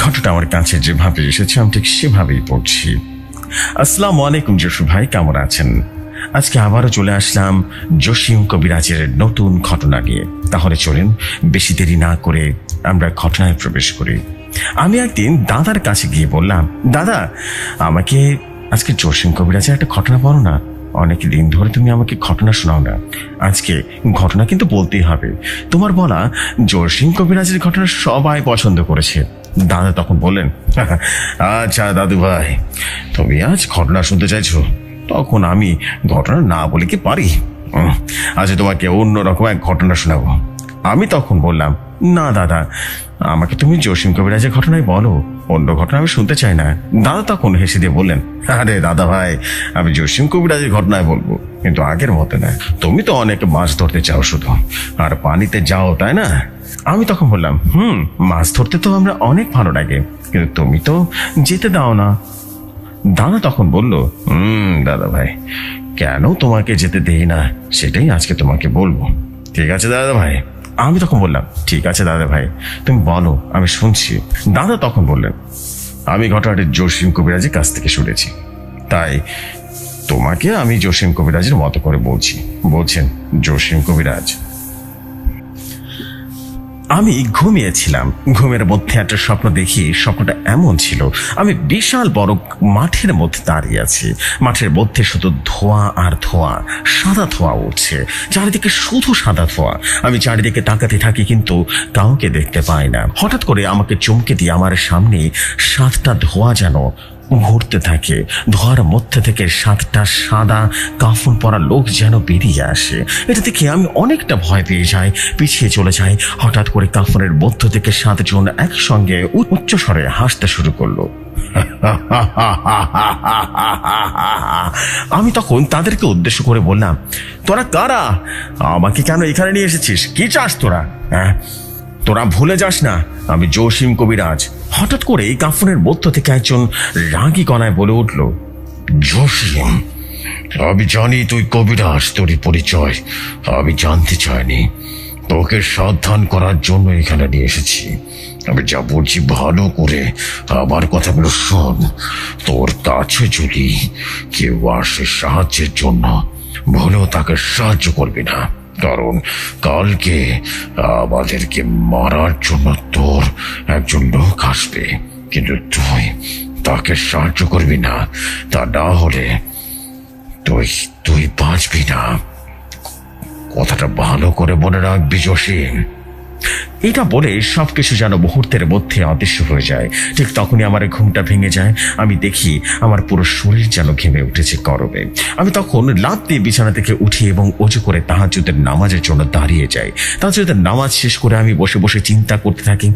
ঘটনাটা আমার কাছে যেভাবে এসেছে আমি ঠিক সেভাবেই পড়ছি। আসসালামু আলাইকুম জসু ভাই, কেমন আছেন? আজকে আবারও চলে আসলাম জসিম কবিরাজের নতুন ঘটনা নিয়ে। তাহলে চলেন বেশি দেরি না করে আমরা ঘটনায় প্রবেশ করি। আমি একদিন দাদার কাছে গিয়ে বললাম, দাদা আমাকে আজকে জসিম কবিরাজের একটা ঘটনা বলো না। অনেক দিন ধরে তুমি আমাকে ঘটনা শোনাও না, আজকে ঘটনা কিন্তু বলতেই হবে। তোমার বলা জসিম কবিরাজের ঘটনা সবাই পছন্দ করেছে। দাদা তখন বললেন, আচ্ছা দাদু ভাই, তুমি আজ ঘটনা শুনতে চাইছো? তখন আমি ঘটনা না বলে কি পারি? আচ্ছা তোমাকে অন্যরকম এক ঘটনা শোনাবো। আমি তখন বললাম, না দাদা, আমাকে তুমি জসিম কবিরাজের ঘটনাই বলো, অন্য ঘটনা আমি শুনতে চাই না। দাদা তখন হেসে দিয়ে বললেন, আরে দাদা ভাই, আমি জসিম কবিরাজের ঘটনায় বলবো, কিন্তু আগের মতো না। তুমি তো অনেক মাছ ধরতে চাও শুধু, আর পানিতে যাও, তাই না? আমি তখন বললাম, মাছ ধরতে তো আমরা অনেক ভালো লাগে, কিন্তু তুমি তো যেতে দাও না। দাদা তখন বলল, দাদা ভাই, কেন তোমাকে যেতে দেই না সেটাই আজকে তোমাকে বলবো। ঠিক আছে দাদা ভাই। আমি তখন বললাম, ঠিক আছে দাদা ভাই, তুমি বলো, আমি শুনছি। দাদা তখন বললেন, আমি ঘটনাটি জসিম কবিরাজের কাছ থেকে শুনেছি, তাই তোমাকে আমি জসিম কবিরাজের মতো করে বলছি। বলছেন জসিম কবিরাজ, আমি ঘুমিয়েছিলাম। ঘুমের মধ্যে একটা স্বপ্ন দেখি। স্বপ্নটা এমন ছিল, আমি বিশাল বড় মাঠের মধ্যে দাঁড়িয়ে আছি। মাঠের মধ্যে শুধু ধোঁয়া আর ধোঁয়া, সাদা ধোঁয়া উঠছে, চারিদিকে শুধু সাদা ধোঁয়া। আমি চারিদিকে তাকাতে থাকি, কিন্তু কাউকে দেখতে পাই না। হঠাৎ করে আমাকে চমকে দিয়ে আমার সামনে 7টা ধোঁয়া যেন ঘুরতে থাকে। ধোঁয়ার মধ্যে থেকে 7টা সাদা কাফন পরা লোক যেন বেরিয়ে আসে। এটা দেখে আমি অনেকটা ভয় পেয়ে যাই, পিছিয়ে চলে যাই। হঠাৎ করে কাফনের মধ্য থেকে 7 জন একসঙ্গে উচ্চ স্বরে হাসতে শুরু করলো। আমি তখন তাদেরকে উদ্দেশ্য করে বললাম, তোরা কারা? আমাকে কেন এখানে নিয়ে এসেছিস? কি চাস তোরা? তোরা ভুলে যাস না আমি জসিম কবিরাজ। হঠাৎ করে এই কাফনের মধ্য থেকে একজন রাগী গলায় বলে উঠল, জসিম, আমি জানি তুই কবিরাজ, তোরই পরিচয় আমি জানতে চাইনি। তোকে সাবধান করার জন্য এখানে নিয়ে এসেছি। আমি যা বলছি ভালো করে আমার কথাগুলো শোন। তোর কাছে যদি কেউ আসে সাহায্যের জন্য, ভুলেও তাকে সাহায্য করবি না, কারণ কালকে আমাদেরকে মারার জন্য তোর একজন লোক আসবে, কিন্তু তুই তাকে সাহায্য করবি না। তা না হলে তুই বাঁচবি না। কথাটা ভালো করে মনে রাখবি জসিম। এটা বলে সবকিছু যেন মুহূর্তের মধ্যে অদৃশ্য হয়ে যায়। ঠিক তখনই আমার ঘুমটা ভেঙে যায়। আমি দেখি আমার পুরো শরীর যেন ঘেমে উঠেছে গরমে। আমি তখন লাফ দিয়ে বিছানা থেকে উঠি এবং অজু করে তাহাজ্জুদের নামাজের জন্য দাঁড়িয়ে যাই। তাহাজ্জুদের নামাজ শেষ করে আমি বসে বসে চিন্তা করতে থাকি,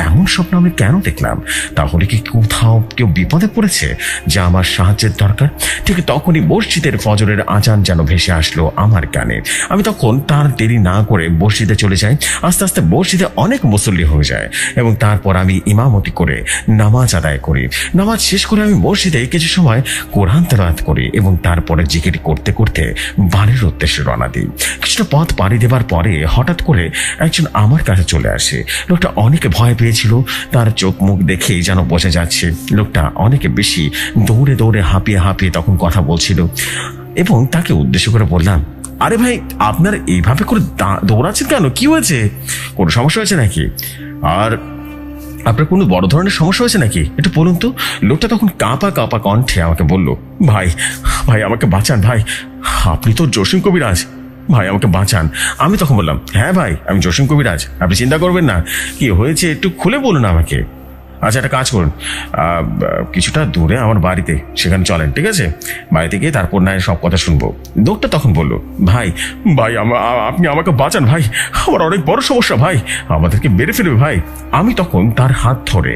এমন স্বপ্ন আমি কেন দেখলাম? তাহলে কি কোথাও কেউ বিপদে পড়েছে যা আমার সাহায্যের দরকার? ঠিক তখনই মসজিদের ফজরের আজান যেন ভেসে আসলো আমার কানে। আমি তখন তার দেরি না করে মসজিদে চলে যাই। আস্তে আস্তে মসজিদে অনেক মুসল্লি হয়ে যায় এবং তারপর আমি ইমামতি করে নামাজ আদায় করি। নামাজ শেষ করে আমি মসজিদে কিছু সময় কোরআন তেলাওয়াত করি এবং তারপরে জিকির করতে করতে বাড়ির উদ্দেশ্যে রওনা দিই। কিছুটা পথ পাড়ি দেবার পরে হঠাৎ করে একজন আমার কাছে চলে আসে। লোকটা অনেক ভয় পেয়েছিল। তার চোখ মুখ দেখেই যেন বোঝা যাচ্ছে লোকটা অনেক বেশি দৌড়ে দৌড়ে হাঁপিয়ে হাঁপিয়ে তখন কথা বলছিল। এবং তাকে উদ্দেশ্য করে বললাম, আরে ভাই, আপনার এইভাবে করে দৌড়াচ্ছেন কেন? কি হয়েছে? কোনো সমস্যা হয়েছে নাকি? আর আপনার কোনো বড় ধরনের সমস্যা হয়েছে নাকি? একটু বলুন তো। লোকটা তখন কাঁপা কাঁপা কণ্ঠে আমাকে বলল, ভাই ভাই আমাকে বাঁচান ভাই, আপনি তো জসিম কবিরাজ, ভাই আমাকে বাঁচান। আমি তখন বললাম, হ্যাঁ ভাই, আমি জসিম কবিরাজ, আপনি চিন্তা করবেন না। কি হয়েছে একটু খুলে বলুন আমাকে। আচ্ছা একটা কাজ করুন, কিছুটা দূরে আমার বাড়িতে, সেখানে চলেন, ঠিক আছে? বাড়িতে গিয়ে তারপর না সব কথা শুনবো। লোকটা তখন বলল, ভাই ভাই আপনি আমাকে বাঁচান ভাই, আমার অনেক বড় সমস্যা ভাই, আমাদেরকে মেরে ফেলবে ভাই। আমি তখন তার হাত ধরে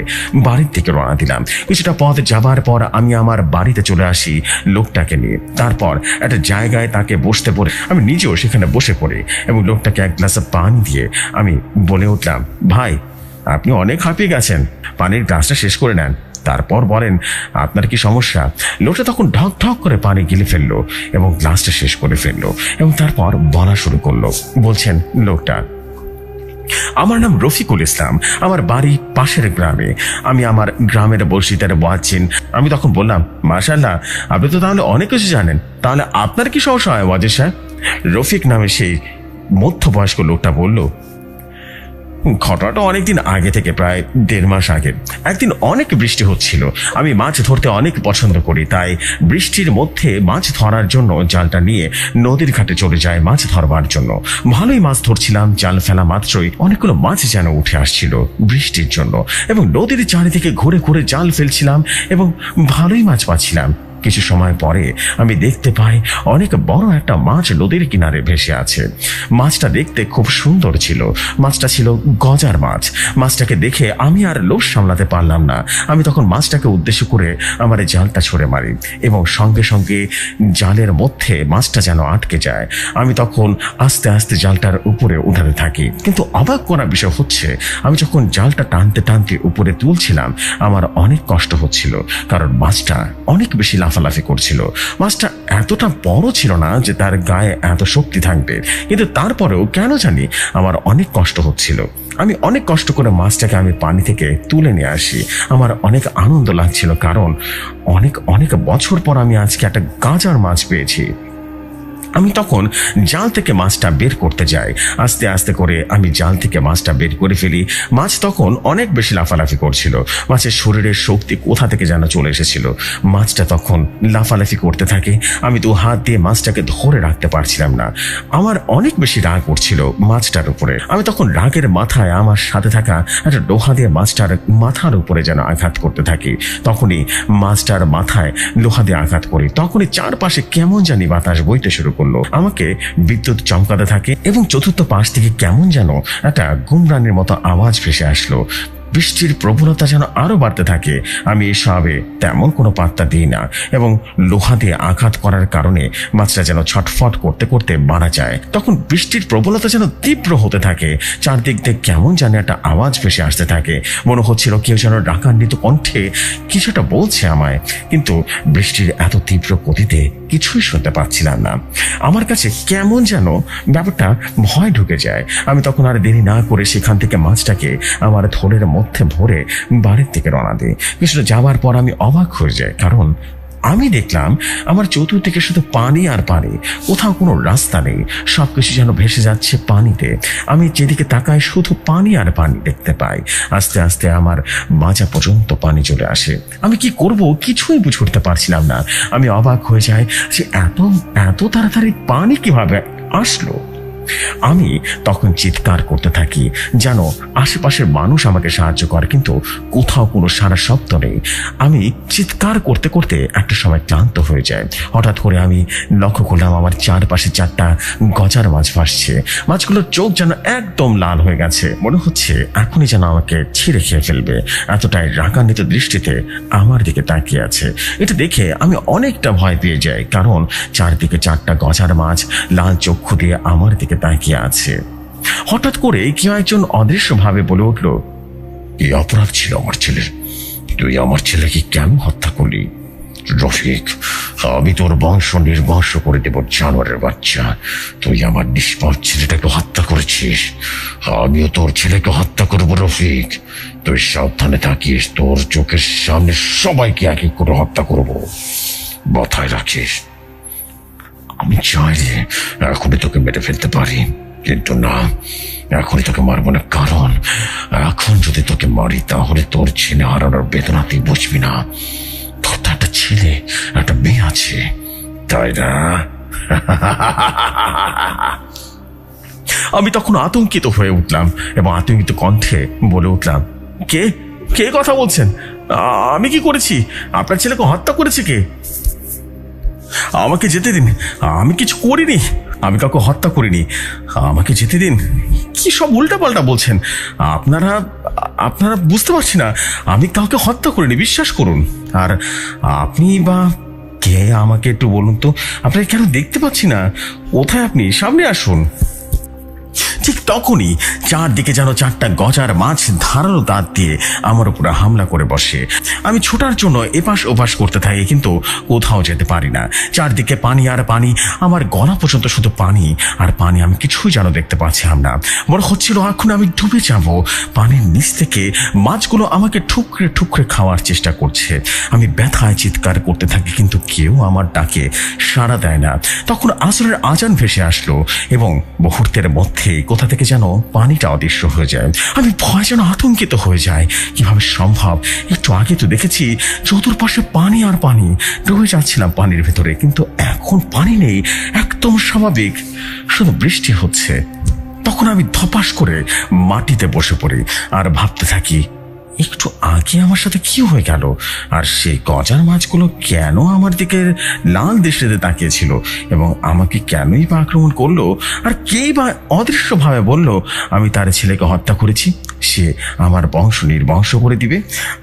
বাড়ির দিকে রওনা দিলাম। কিছুটা পথ যাবার পর আমি আমার বাড়িতে চলে আসি লোকটাকে নিয়ে। তারপর একটা জায়গায় তাকে বসতে পড়ে আমি নিজেও সেখানে বসে পড়ি এবং লোকটাকে এক গ্লাস পানি দিয়ে আমি বলে উঠলাম, ভাই আপনি অনেক হাঁপিয়ে গেছেন, পানির গ্লাসটা শেষ করে নেন, তারপর বলেন আপনার কি সমস্যা। লোকটা তখন ঢক ঢক করে পানি গিলে ফেললো এবং গ্লাসটা শেষ করে ফেললো এবং তারপর বলা শুরু করলো। বলছেন লোকটা, আমার নাম রফিকুল ইসলাম, আমার বাড়ি পাশের গ্রামে। আমি আমার গ্রামের মসজিদের মুয়াজ্জিন। আমি তখন বললাম, মাশাআল্লাহ, আপনি তো তাহলে অনেক কিছু জানেন, তাহলে আপনার কি সমস্যা হয় ওয়াজির সাহেব? রফিক নামে সেই মধ্যবয়স্ক লোকটা বলল, ঘটনাটা অনেকদিন আগে থেকে, প্রায় 1.5 মাস আগে। একদিন অনেক বৃষ্টি হচ্ছিল। আমি মাছ ধরতে অনেক পছন্দ করি, তাই বৃষ্টির মধ্যে মাছ ধরার জন্য জালটা নিয়ে নদীর ঘাটে চলে যায় মাছ ধরবার জন্য। ভালোই মাছ ধরছিলাম। জাল ফেলা মাত্রই অনেকগুলো মাছ যেন উঠে আসছিল বৃষ্টির জন্য, এবং নদীর চারিদিকে ঘুরে ঘুরে জাল ফেলছিলাম এবং ভালোই মাছ পাচ্ছিলাম। কিছু সময় পরে আমি দেখতে পাই অনেক বড় একটা মাছ নদীর কিনারে ভেসে আছে। মাছটা দেখতে খুব সুন্দর ছিল। মাছটা ছিল গজার মাছ। মাছটাকে দেখে আমি আর লোভ সামলাতে পারলাম না। আমি তখন মাছটাকে উদ্দেশ্য করে আমার জালটা ছুঁড়ে মারি এবং সঙ্গে সঙ্গে জালের মধ্যে মাছটা যেন আটকে যায়। আমি তখন আস্তে আস্তে জালটার উপরে উঠাতে থাকি, কিন্তু অবাক করা বিষয় হচ্ছে, আমি যখন জালটা টানতে টানতে উপরে তুলছিলাম আমার অনেক কষ্ট হচ্ছিল, কারণ মাছটা অনেক বেশি লাফালাফি করছিল। মাছটা এতটা বড় ছিল না যে তার গায়ে এত শক্তি থাকবে, কিন্তু তারপরেও কেন জানি আমার অনেক কষ্ট হচ্ছিল। আমি অনেক কষ্ট করে মাছটাকে আমি পানি থেকে তুলে নিয়ে আসি। আমার অনেক আনন্দ লাগছিল, কারণ অনেক অনেক বছর পর আমি আজকে একটা গাজার মাছ পেয়েছি। আমি তখন জাল থেকে মাছটা বের করতে যাই। আস্তে আস্তে করে আমি জাল থেকে মাছটা বের করে ফেলি। মাছ তখন অনেক বেশি লাফালাফি করছিল। মাছের শরীরের শক্তি কোথা থেকে যেন চলে এসেছিল। মাছটা তখন লাফালাফি করতে থাকে। আমি 2 হাত দিয়ে মাছটাকে ধরে রাখতে পারছিলাম না। আমার অনেক বেশি রাগ করছিল মাছটার উপরে। আমি তখন রাগের মাথায় আমার সাথে থাকা একটা লোহা দিয়ে মাছটার মাথার উপরে যেন আঘাত করতে থাকি। তখনই মাছটার মাথায় লোহা দিয়ে আঘাত করি। তখনই চারপাশে কেমন জানি বাতাস বইতে শুরু করলো। আমাকে বিদ্যুৎ চমকাতে থাকে এবং চতুর্থ পাশ থেকে কেমন যেন একটা গুমরানির মতো আওয়াজ ভেসে আসলো। বৃষ্টির প্রবণতা যেন আরো বাড়তে থাকে। আমি এসবে তেমন কোনো পাত্তা দিই না এবং লোহা দিয়ে আঘাত করার কারণে মাছটা যেন ছটফট করতে করতে মারা যায়। তখন বৃষ্টির প্রবণতা যেন তীব্র হতে থাকে। চারদিক থেকে কেমন যেন একটা আওয়াজ ভেসে আসতে থাকে। মনে হচ্ছিল কেউ যেন রাগান্বিত কণ্ঠে কিছুটা বলছে আমায়, কিন্তু বৃষ্টির এত তীব্র গতিতে কিছুই শুনতে পাচ্ছিলাম না। আমার কাছে কেমন যেন ব্যাপারটা ভয় ঢুকে যায়। আমি তখন আর দেরি না করে সেখান থেকে মাছটাকে আমার থলের মধ্যে ভরে বাড়ির দিকে রওনা দিই। কিছুটা যাওয়ার পর আমি অবাক হয়ে যাই, কারণ আমি দেখলাম আমার চতুর্দিকে শুধু পানি আর পানি, কোথাও কোনো রাস্তা নেই। সবকিছু যেন ভেসে যাচ্ছে পানিতে। আমি যেদিকে তাকাই শুধু পানি আর পানি দেখতে পাই। আস্তে আস্তে আমার মাজা পর্যন্ত পানি চলে আসে। আমি কি করব কিছুই বুঝে উঠতে পারছিলাম না। আমি অবাক হয়ে যাই যে এত এত তাড়াতাড়ি পানি কিভাবে আসলো। আমি তখন চিৎকার করতে থাকি যেন আশেপাশের মানুষ আমাকে সাহায্য করে, কিন্তু কোথাও কোনো সারা শব্দ নেই। আমি চিৎকার করতে করতে একটা সময় ক্লান্ত হয়ে যায়। হঠাৎ করে আমি লক্ষ্য করলাম আমার চারপাশে 4টা গজার মাছ ভাসছে। মাছগুলোর চোখ যেন একদম লাল হয়ে গেছে। মনে হচ্ছে এখনই যেন আমাকে ছিঁড়ে খেয়ে ফেলবে। এতটাই রাগান্বিত দৃষ্টিতে আমার দিকে তাকিয়ে আছে। এটা দেখে আমি অনেকটা ভয় পেয়ে যাই, কারণ চারদিকে 4টা গজার মাছ লাল চক্ষু দিয়ে আমার দিকে তাকিয়ে আছে। হঠাৎ করে কেউ একজন অদৃশ্য ভাবে বলে উঠল, এই অপরাধ ছিল আমার ছেলের। তুই আমার ছেলেকে কেন হত্যা করলি? রফিক, আমি তোর বংশ নির্বংশ করে দেব জানোয়ারের বাচ্চা। তুই আমার নিষ্পাপ ছেলেটাকে হত্যা করেছিস, আমিও তোর ছেলেকে হত্যা করবো রফিক। তুই সাবধানে থাকিস, তোর চোখের সামনে সবাইকে এক এক করে হত্যা করবো, মাথায় রাখিস। আমি চাইলে এখনই তোকে মেরে ফেলতে পারি, কিন্তু না, এখনই তোকে মারবো না, কারণ এখন যদি তোকে মারি তাহলে তোর ছেলে হারানোর বেদনা তুই বুঝবি না। তোর তো একটা ছেলে, একটা মেয়ে আছে, তাই না? আমি তখন আতঙ্কিত হয়ে উঠলাম এবং আতঙ্কিত কণ্ঠে বলে উঠলাম, কে কে কথা বলছেন? আমি কি করেছি? আপনার ছেলেকে হত্যা করেছে কে? আমাকে যেতে দিন, আমি কিছু করিনি, আমি কাউকে হত্যা করিনি, আমাকে যেতে দিন। কি সব উল্টাপাল্টা বলছেন আপনারা? আপনারা বুঝতে পারছি না, আমি কাউকে হত্যা করিনি, বিশ্বাস করুন। আর আপনি বা কে আমাকে একটু বলুন তো, আপনাকে কেন দেখতে পাচ্ছি না? কোথায় আপনি? সামনে আসুন। ঠিক তখনই চারদিকে যেন চারটা গজার মাছ ধারালো দাঁত দিয়ে আমার উপরে হামলা করে বসে। আমি ছোটার জন্য এপাশ ওপাশ করতে থাকি, কিন্তু কোথাও যেতে পারি না। চারদিকে পানি আর পানি, আমার গলা পর্যন্ত শুধু পানি আর পানি। আমি কিছুই যেন দেখতে পাচ্ছিলাম না। মনে হচ্ছিল এখন আমি ডুবে যাব। পানির নিচ থেকে মাছগুলো আমাকে ঠুকরে ঠুকরে খাওয়ার চেষ্টা করছে। আমি ব্যথায় চিৎকার করতে থাকি, কিন্তু কেউ আমার ডাকে সাড়া দেয় না। তখন আসরের আজান ভেসে আসলো এবং মুহূর্তের মধ্যে কোথা থেকে যেন পানিটা অদৃশ্য হয়ে যায়। আমি ভয় যেন আতঙ্কিত হয়ে যায়। কিভাবে সম্ভব? একটু আগে তো দেখেছি চতুর্পাশে পানি আর পানি, ডুবে যাচ্ছিলাম পানির ভেতরে, কিন্তু এখন পানি নেই, একদম স্বাভাবিক, শুধু বৃষ্টি হচ্ছে। তখন আমি ধপাস করে মাটিতে বসে পড়ি আর ভাবতে থাকি একটু আগে আমার সাথে কি হয়ে গেল, আর সেই গজার মাছগুলো কেন আমার দিকে লাল দৃষ্টিতে তাকিয়েছিল এবং আমাকে কেনই বা আক্রমণ করলো, আর কেই বা অদৃশ্যভাবে বলল আমি তার ছেলেকে হত্যা করেছি, সে আমার বংশ নির্বংশ করে দিবে।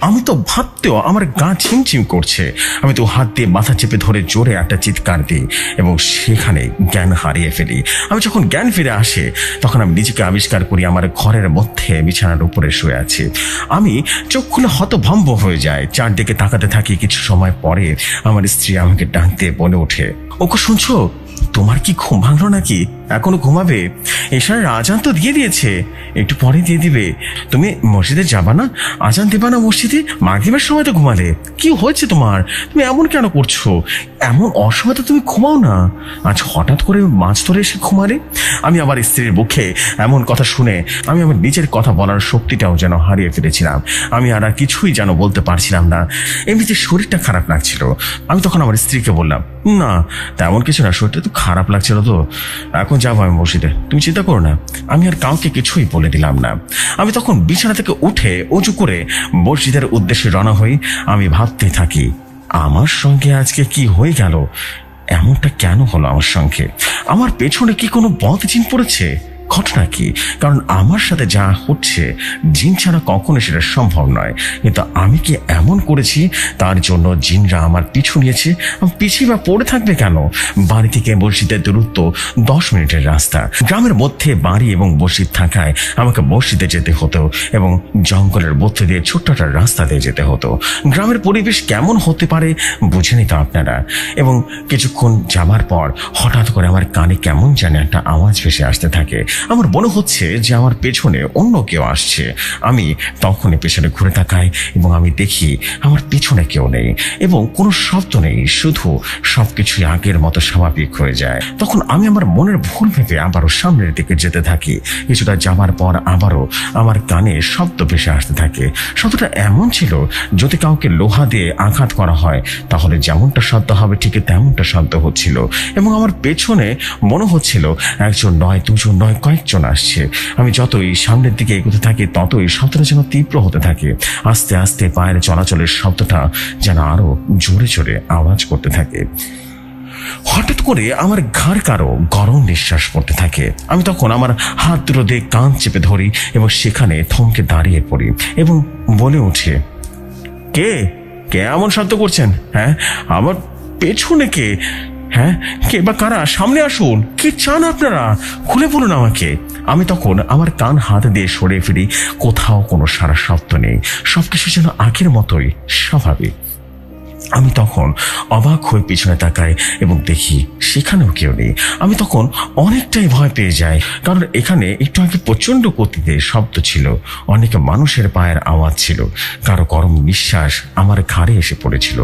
আমি তো ভাবতেও আমার গা ছিমছিম করছে। আমি তো হাত দিয়ে মাথা চেপে ধরে জোরে একটা চিৎকার দিই এবং সেখানে জ্ঞান হারিয়ে ফেলি। আমি যখন জ্ঞান ফিরে আসে তখন আমি নিজেকে আবিষ্কার করি আমার ঘরের মধ্যে বিছানার উপরে শুয়ে আছি। আমি চোখ খুলে হতভম্ব হয়ে যায়, চারদিকে তাকাতে থাকি। কিছু সময় পরে আমার স্ত্রী আমাকে ডাক দিয়ে বলে ওঠে, ওকে শুনছো? তোমার কি ঘুম ভাঙলো নাকি? এখনো ঘুমাবে? এশারের আজান তো দিয়ে দিয়েছে, একটু পরে দিয়ে দিবে। তুমি মসজিদে যাবা না? আজান দেবা না মসজিদে? মাগরিবের সময় তো ঘুমালে। কি হয়েছে তোমার? তুমি এমন কেন করছো? এমন অসময় তো তুমি ঘুমাও না, আজ হঠাৎ করে মাছ ধরে এসে ঘুমালে। আমি আমার স্ত্রীর মুখে এমন কথা শুনে আমি আমার নিজের কথা বলার শক্তিটাও যেন হারিয়ে ফেলেছিলাম। আমি আর কিছুই যেন বলতে পারছিলাম না। এমনিতে শরীরটা খারাপ লাগছিল। আমি তখন আমার স্ত্রীকে বললাম, না তেমন কিছু না, শরীরটা তো খারাপ লাগছিল তো, এখন যাবো আমি মসজিদে, তুমি চিন্তা করো না। আমি আর কাউকে কিছুই বলে দিলাম না। আমি তখন বিছানা থেকে উঠে অজু করে মসজিদের উদ্দেশ্যে রওনা হই। আমি ভাবতে থাকি আমার সঙ্গে আজকে কি হয়ে গেল, এমনটা কেন হলো আমার সঙ্গে? আমার পেছনে কি কোনো বদ জিন পড়েছে? ঘটনা কি? কারণ আমার সাথে যা হচ্ছে জিন ছাড়া কখনো সেটা সম্ভব নয়, কিন্তু আমি কি এমন করেছি তার জন্য জিনরা আমার পিছু নিয়েছে? পিছিয়ে বা পড়ে থাকবে কেন? বাড়ি থেকে মসজিদের দূরত্ব 10 মিনিটের রাস্তা। গ্রামের মধ্যে বাড়ি এবং মসজিদ থাকায় আমাকে মসজিদে যেতে হতো এবং জঙ্গলের মধ্যে দিয়ে ছোট্ট একটা রাস্তা দিয়ে যেতে হতো। গ্রামের পরিবেশ কেমন হতে পারে বুঝেনি তো আপনারা। এবং কিছুক্ষণ যাবার পর হঠাৎ করে আমার কানে কেমন যেন একটা আওয়াজ ভেসে আসতে থাকে। আমার মনে হচ্ছে যে আমার পেছনে অন্য কেউ আসছে। আমি তখনই পেছনে ঘুরে তাকাই এবং আমি দেখি আমার পিছনে কেউ নেই এবং কোনো শব্দ নেই, শুধু সবকিছুই আগের মতো স্বাভাবিক হয়ে যায়। তখন আমি আমার মনের ভুল ভেবে আবারও সামনের দিকে যেতে থাকি। কিছুটা যাবার পর আবারও আমার কানে শব্দ ভেসে আসতে থাকে। শব্দটা এমন ছিল যদি কাউকে লোহা দিয়ে আঘাত করা হয় তাহলে যেমনটা শব্দ হবে ঠিক তেমনটা শব্দ হচ্ছিল। এবং আমার পেছনে মনে হচ্ছিল একজন নয়, দুজন নয়, কয়েকজন আসছে। আমি যতই সামনের দিকে এগোতে থাকি ততই শব্দটা যেন তীব্র হতে থাকে। আস্তে আস্তে পায়ের চলাচলের শব্দটা যেন আরো জোরে জোরে আওয়াজ করতে থাকে। হঠাৎ করে আমার ঘাড় কারো গরম নিঃশ্বাস পড়তে থাকে। আমি তখন আমার হাত দুটো দিয়ে কান চেপে ধরি এবং সেখানে থমকে দাঁড়িয়ে পড়ি এবং বলে উঠে, কে কে এমন শব্দ করছেন? হ্যাঁ, আমার পেছনে কে? হ্যাঁ, কে বা কারা? সামনে আসুন, কি চান আপনারা? খুলে বলুন আমাকে। আমি তখন আমার কান হাত দিয়ে সরে ফিরি। কোথাও কোনো সারা শব্দ নেই, সবকিছু যেন আগের মতোই স্বাভাবিক। আমি তখন অবাক হয়ে পিছনে তাকাই এবং দেখি সেখানেও কেউ নেই। আমি তখন অনেকটাই ভয় পেয়ে যাই, কারণ এখানে একটু আগে প্রচন্ড গতিতে শব্দ ছিল, অনেক মানুষের পায়ের আওয়াজ ছিল, কারো গরম নিঃশ্বাস আমার ঘাড়ে এসে পড়েছিল।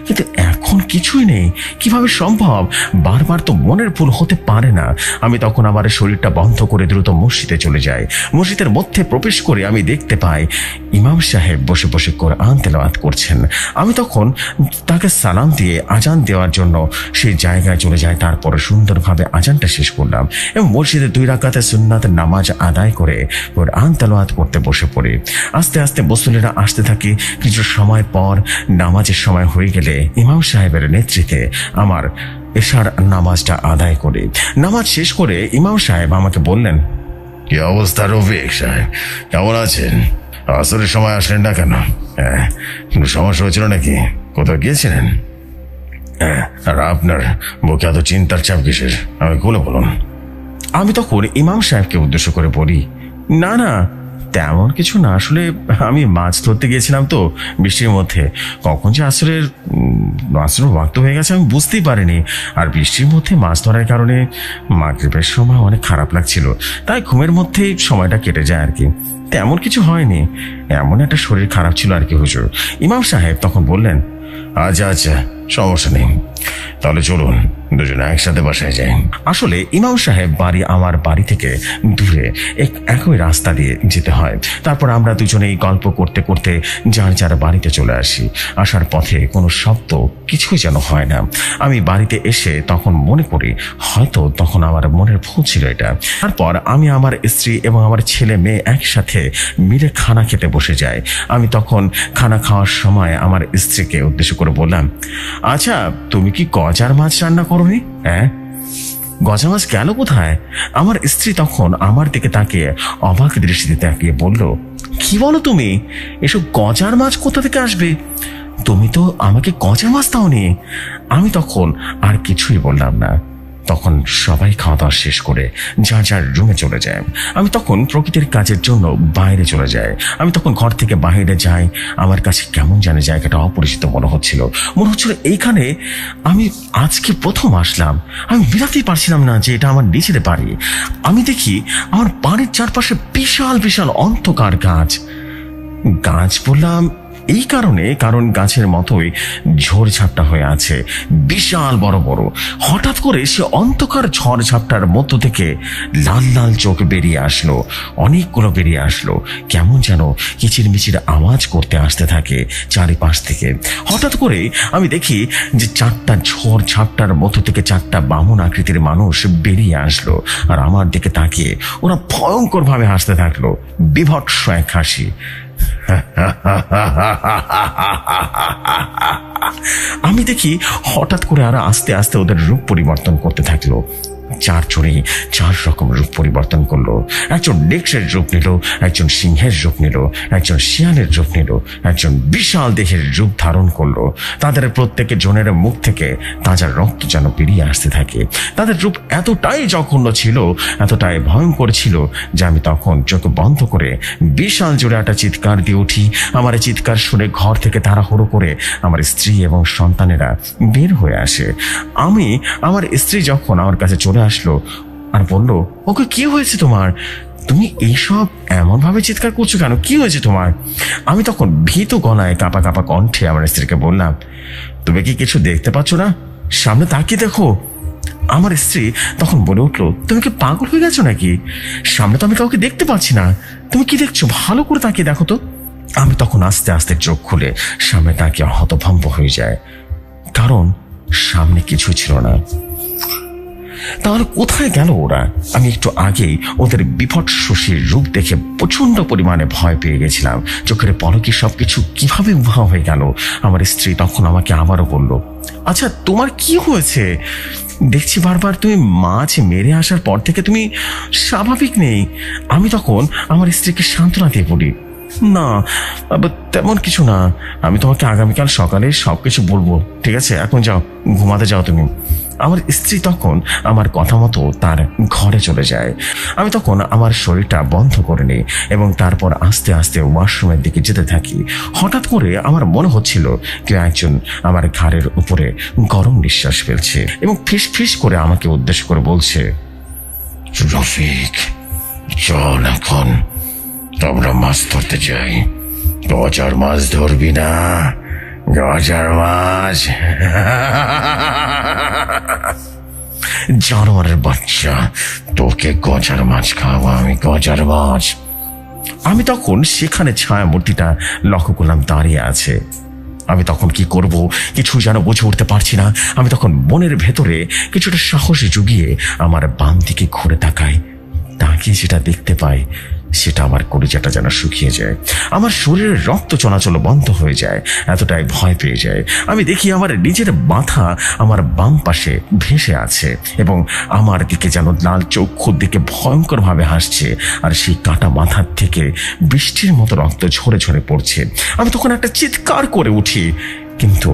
কিন্তু এখন কিছুই নেই, কিভাবে সম্ভব? বারবার তো মনের ভুল হতে পারে না। আমি তখন আমার শরীরটা বন্ধ করে দ্রুত মসজিদে চলে যাই। মসজিদের মধ্যে প্রবেশ করে আমি দেখতে পাই ইমাম সাহেব বসে বসে কোরআন তেলাওয়াত করছেন। আমি তখন তাকে সালাম দিয়ে আজান দেওয়ার জন্য সেই জায়গায় চলে যায়। তারপরে সুন্দরভাবে আজানটা শেষ করলাম এবং মসজিদে 2 রাকাতে সুন্নাত নামাজ আদায় করে কোরআন তেলাওয়াত করতে বসে পড়ি। আস্তে আস্তে মুসল্লিরা আসতে থাকে। কিছু সময় পর নামাজের সময় হয়ে গেলে ইমাম সাহেবের নেতৃত্বে আমার এশার নামাজটা আদায় করি। নামাজ শেষ করে ইমাম সাহেব আমাকে বললেন, কি অবস্থা রফিক সাহেব, কেমন আছেন? আসরের সময় আসলেন না কেন? কোনো সমস্যা হয়েছিল নাকি? কোথাও গিয়েছিলেন? আর আপনার বুকে এত চিন্তার চাপ কিসের? আমি খুলে বলুন। আমি তখন ইমাম সাহেবকে উদ্দেশ্য করে বলি, না না, তেমন কিছু না, আসলে আমি মাছ ধরতে গিয়েছিলাম তো বৃষ্টির মধ্যে, কখন যে আসরের ওয়াক্ত হয়ে গেছে আমি বুঝতেই পারিনি। আর বৃষ্টির মধ্যে মাছ ধরার কারণে মাগরিবের সময় অনেক খারাপ লাগছিল, তাই ঘুমের মধ্যেই সময়টা কেটে যায় আর কি, তেমন কিছু হয়নি। এমন একটা শরীর খারাপ ছিল আর কি হুজুর। ইমাম সাহেব তখন বললেন, আচ্ছা আচ্ছা, সমস্যা নেই, তাহলে চলুন দুজনে একসাথে বাসায় যাই। আসলে ইমাম সাহেব বাড়ি আমার বাড়ি থেকে দূরে, একই রাস্তা দিয়ে যেতে হয়। তারপর আমরা দুজনেই গল্প করতে করতে যার যার বাড়িতে চলে আসি। আসার পথে কোনো শব্দ কিছুই যেন হয় না। আমি বাড়িতে এসে তখন মনে করি হয়তো তখন আমার মনের ভুল ছিল এটা। তারপর আমি আমার স্ত্রী এবং আমার ছেলে মেয়ে একসাথে মিলে খানা খেতে বসে যাই। আমি তখন খানা খাওয়ার সময় আমার স্ত্রীকে উদ্দেশ্য করে বললাম, আচ্ছা তুমি কি গজার মাছ রান্না করোনি? হ্যাঁ, গজা মাছ গেল কোথায়? আমার স্ত্রী তখন আমার দিকে তাকিয়ে অবাক দৃষ্টিতে তাকিয়ে বলল, কি বলো তুমি? এসব গজার মাছ কোথা থেকে আসবে? তুমি তো আমাকে গজা মাছ দাওনি। আমি তখন আর কিছুই বললাম না। তখন সবাই খাওয়া দাওয়া শেষ করে যার যার রুমে চলে যায়। আমি তখন প্রকৃতির কাজের জন্য বাইরে চলে যাই। আমি তখন ঘর থেকে বাইরে যাই। আমার কাছে কেমন জানি জায়গাটা অপরিচিত মনে হচ্ছিল এইখানে আমি আজকে প্রথম আসলাম। আমি বেরাতেই পারছিলাম না যে এটা আমার নিজের বাড়ি। আমি দেখি আমার বাড়ির চারপাশে বিশাল বিশাল অন্ধকার গাছ বললাম এই কারণ গাছের মতোই ঝড়ঝাপটা হয়ে আছে, বিশাল বড় বড়। হঠাৎ করে সে অন্ধকার ঝড়ঝাপটার মধ্য থেকে লাল লাল চোখ বেরিয়ে আসলো, অনেকগুলো বেরিয়ে আসলো। কেমন যেন কিচিরমিচির আওয়াজ করতে আসতে থাকে চারিপাশ থেকে। হঠাৎ করে আমি দেখি যে চারটা ঝড়ঝাপটার মধ্য থেকে চারটা বামন আকৃতির মানুষ বেরিয়ে আসলো আর আমার দিকে তাকিয়ে ওরা ভয়ঙ্কর ভাবে হাসতে থাকলো, বিভৎস এক হাসি। আমি দেখি হঠাৎ করে আর আস্তে আস্তে ওদের রূপ পরিবর্তন করতে থাকলো। চার চড়ে চার রকম রূপ পরিবর্তন করলো। একজন নেকড়ের রূপ নিল, একজন সিংহের রূপ নিল, একজন শিয়ালের রূপ নিল, একজন বিশাল দেহের রূপ ধারণ করলো। তাদের প্রত্যেকের জনের মুখ থেকে তাজা রক্ত যেন বেরিয়ে আসতে থাকে। তাদের রূপ এতটাই জঘন্য ছিল, এতটাই ভয়ঙ্কর ছিল যে আমি তখন চোখ বন্ধ করে বিশাল জোরে একটা চিৎকার দিয়ে উঠি। আমার চিৎকার শুনে ঘর থেকে তাড়াহুড়ো করে আমার স্ত্রী এবং সন্তানেরা বের হয়ে আসে। আমার স্ত্রী যখন আমার কাছে চলে আসলো আর বলল, ওকে কি হয়েছে তোমার? তুমি এইসব এমন ভাবে চিৎকার করছো কেন? কি হয়েছে তোমার? আমি তখন ভীত গলায় কাঁপা কাঁপা কণ্ঠে আমার স্ত্রীকে বললাম, তুমি কি কিছু দেখতে পাচ্ছ না? সামনে তাকিয়ে দেখো। আমার স্ত্রী তখন বলে উঠলো, তুমি কি পাগল হয়ে গেছো নাকি? সামনে তো আমি কাউকে দেখতে পাচ্ছি না, তুমি কি দেখছো? ভালো করে তাকিয়ে দেখো তো। আমি তখন আস্তে আস্তে চোখ খুলে সামনে তাকিয়ে হতভম্ব হয়ে যায়, কারণ সামনে কিছুই ছিল না। তাহলে কোথায় গেল ওরা? আমি একটু আগেই ওদের বিভৎসশীর রূপ দেখে প্রচন্ড পরিমাণে ভয় পেয়ে গেছিলাম। চোখের পলকে সবকিছু কিভাবে উভা হয়ে গেল। আমার স্ত্রী তখন আমাকে আবারও বলল, আচ্ছা তোমার কি হয়েছে? দেখছি বারবার তুমি মাছ মেরে আসার পর থেকে তুমি স্বাভাবিক নেই। আমি তখন আমার স্ত্রীকে সান্ত্বনা দিয়ে বলি, না তেমন কিছু না, আমি তোমাকে আগামীকাল সকালে সবকিছু বলবো, ঠিক আছে? এখন যাও, ঘুমাতে যাও তুমি। আমার স্ত্রী তখন আমার কথা মতো তার ঘরে চলে যায়। আমি তখন আমার শরীরটা বন্ধ করে নিই এবং তারপর আস্তে আস্তে ওয়াশরুমের দিকে যেতে থাকি। হঠাৎ করে আমার মনে হচ্ছিল কেউ একজন আমার ঘাড়ের উপরে গরম নিঃশ্বাস ফেলছে এবং ফিস ফিস করে আমাকে উদ্দেশ্য করে বলছে, রফিক চল এখন আমরা মাছ ধরতে যাই। গজার মাছ ধরবি না? গজার মাছ? জানোয়ারের বাচ্চা, তোকে গজার মাছ খাওয়াবো আমি, গজার মাছ। আমি তখন সেখানে ছায়ামূর্তিটা লক্ষ্য করলাম দাঁড়িয়ে আছে। আমি তখন কি করব কিছু যেন বুঝে উঠতে পারছি না। আমি তখন মনের ভেতরে কিছুটা সাহস জুগিয়ে আমার বাম দিকে ঘুরে তাকাই। তাকিয়ে যেটা দেখতে পাই সেটা আমার কলিজাটা যেন শুকিয়ে যায়, আমার শরীরের রক্ত চলাচল বন্ধ হয়ে যায়, এতটাই ভয় পেয়ে যায়। আমি দেখি আমার নিজের মাথা আমার বাম পাশে ভেসে আছে এবং আমার দিকে যেন লাল চক্ষুর দিকে ভয়ঙ্কর ভাবে হাসছে, আর সেই কাটা মাথার থেকে বৃষ্টির মতো রক্ত ঝরে ঝরে পড়ছে। আমি তখন একটা চিৎকার করে উঠি, কিন্তু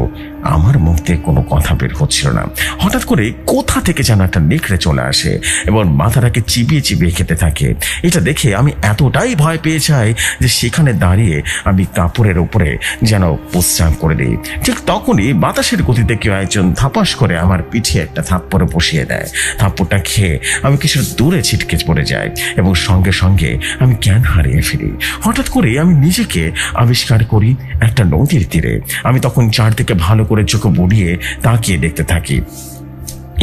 আমার মুখ দিয়ে কোনো কথা বের হচ্ছিল না। হঠাৎ করে কোথা থেকে যেন একটা নেকড়ে চলে আসে এবং মাথাটাকে চিবিয়ে চিবিয়ে খেতে থাকে। এটা দেখে আমি এতটাই ভয় পেয়ে যাই যে সেখানে দাঁড়িয়ে আমি কাপড়ের উপরে যেন প্রস্রাব করে দিই। ঠিক তখনই বাতাসের গতিতে কেউ একজন ধাপাস করে আমার পিঠে একটা থাপ্পড় বসিয়ে দেয়। থাপ্পড়টা খেয়ে আমি কিছু দূরে ছিটকে পড়ে যাই এবং সঙ্গে সঙ্গে আমি জ্ঞান হারিয়ে ফেলি। হঠাৎ করে আমি নিজেকে আবিষ্কার করি একটা নদীর তীরে। আমি তখন চারদিকে ভালো করে চোখ বুলিয়ে তাকিয়ে দেখতে থাকি।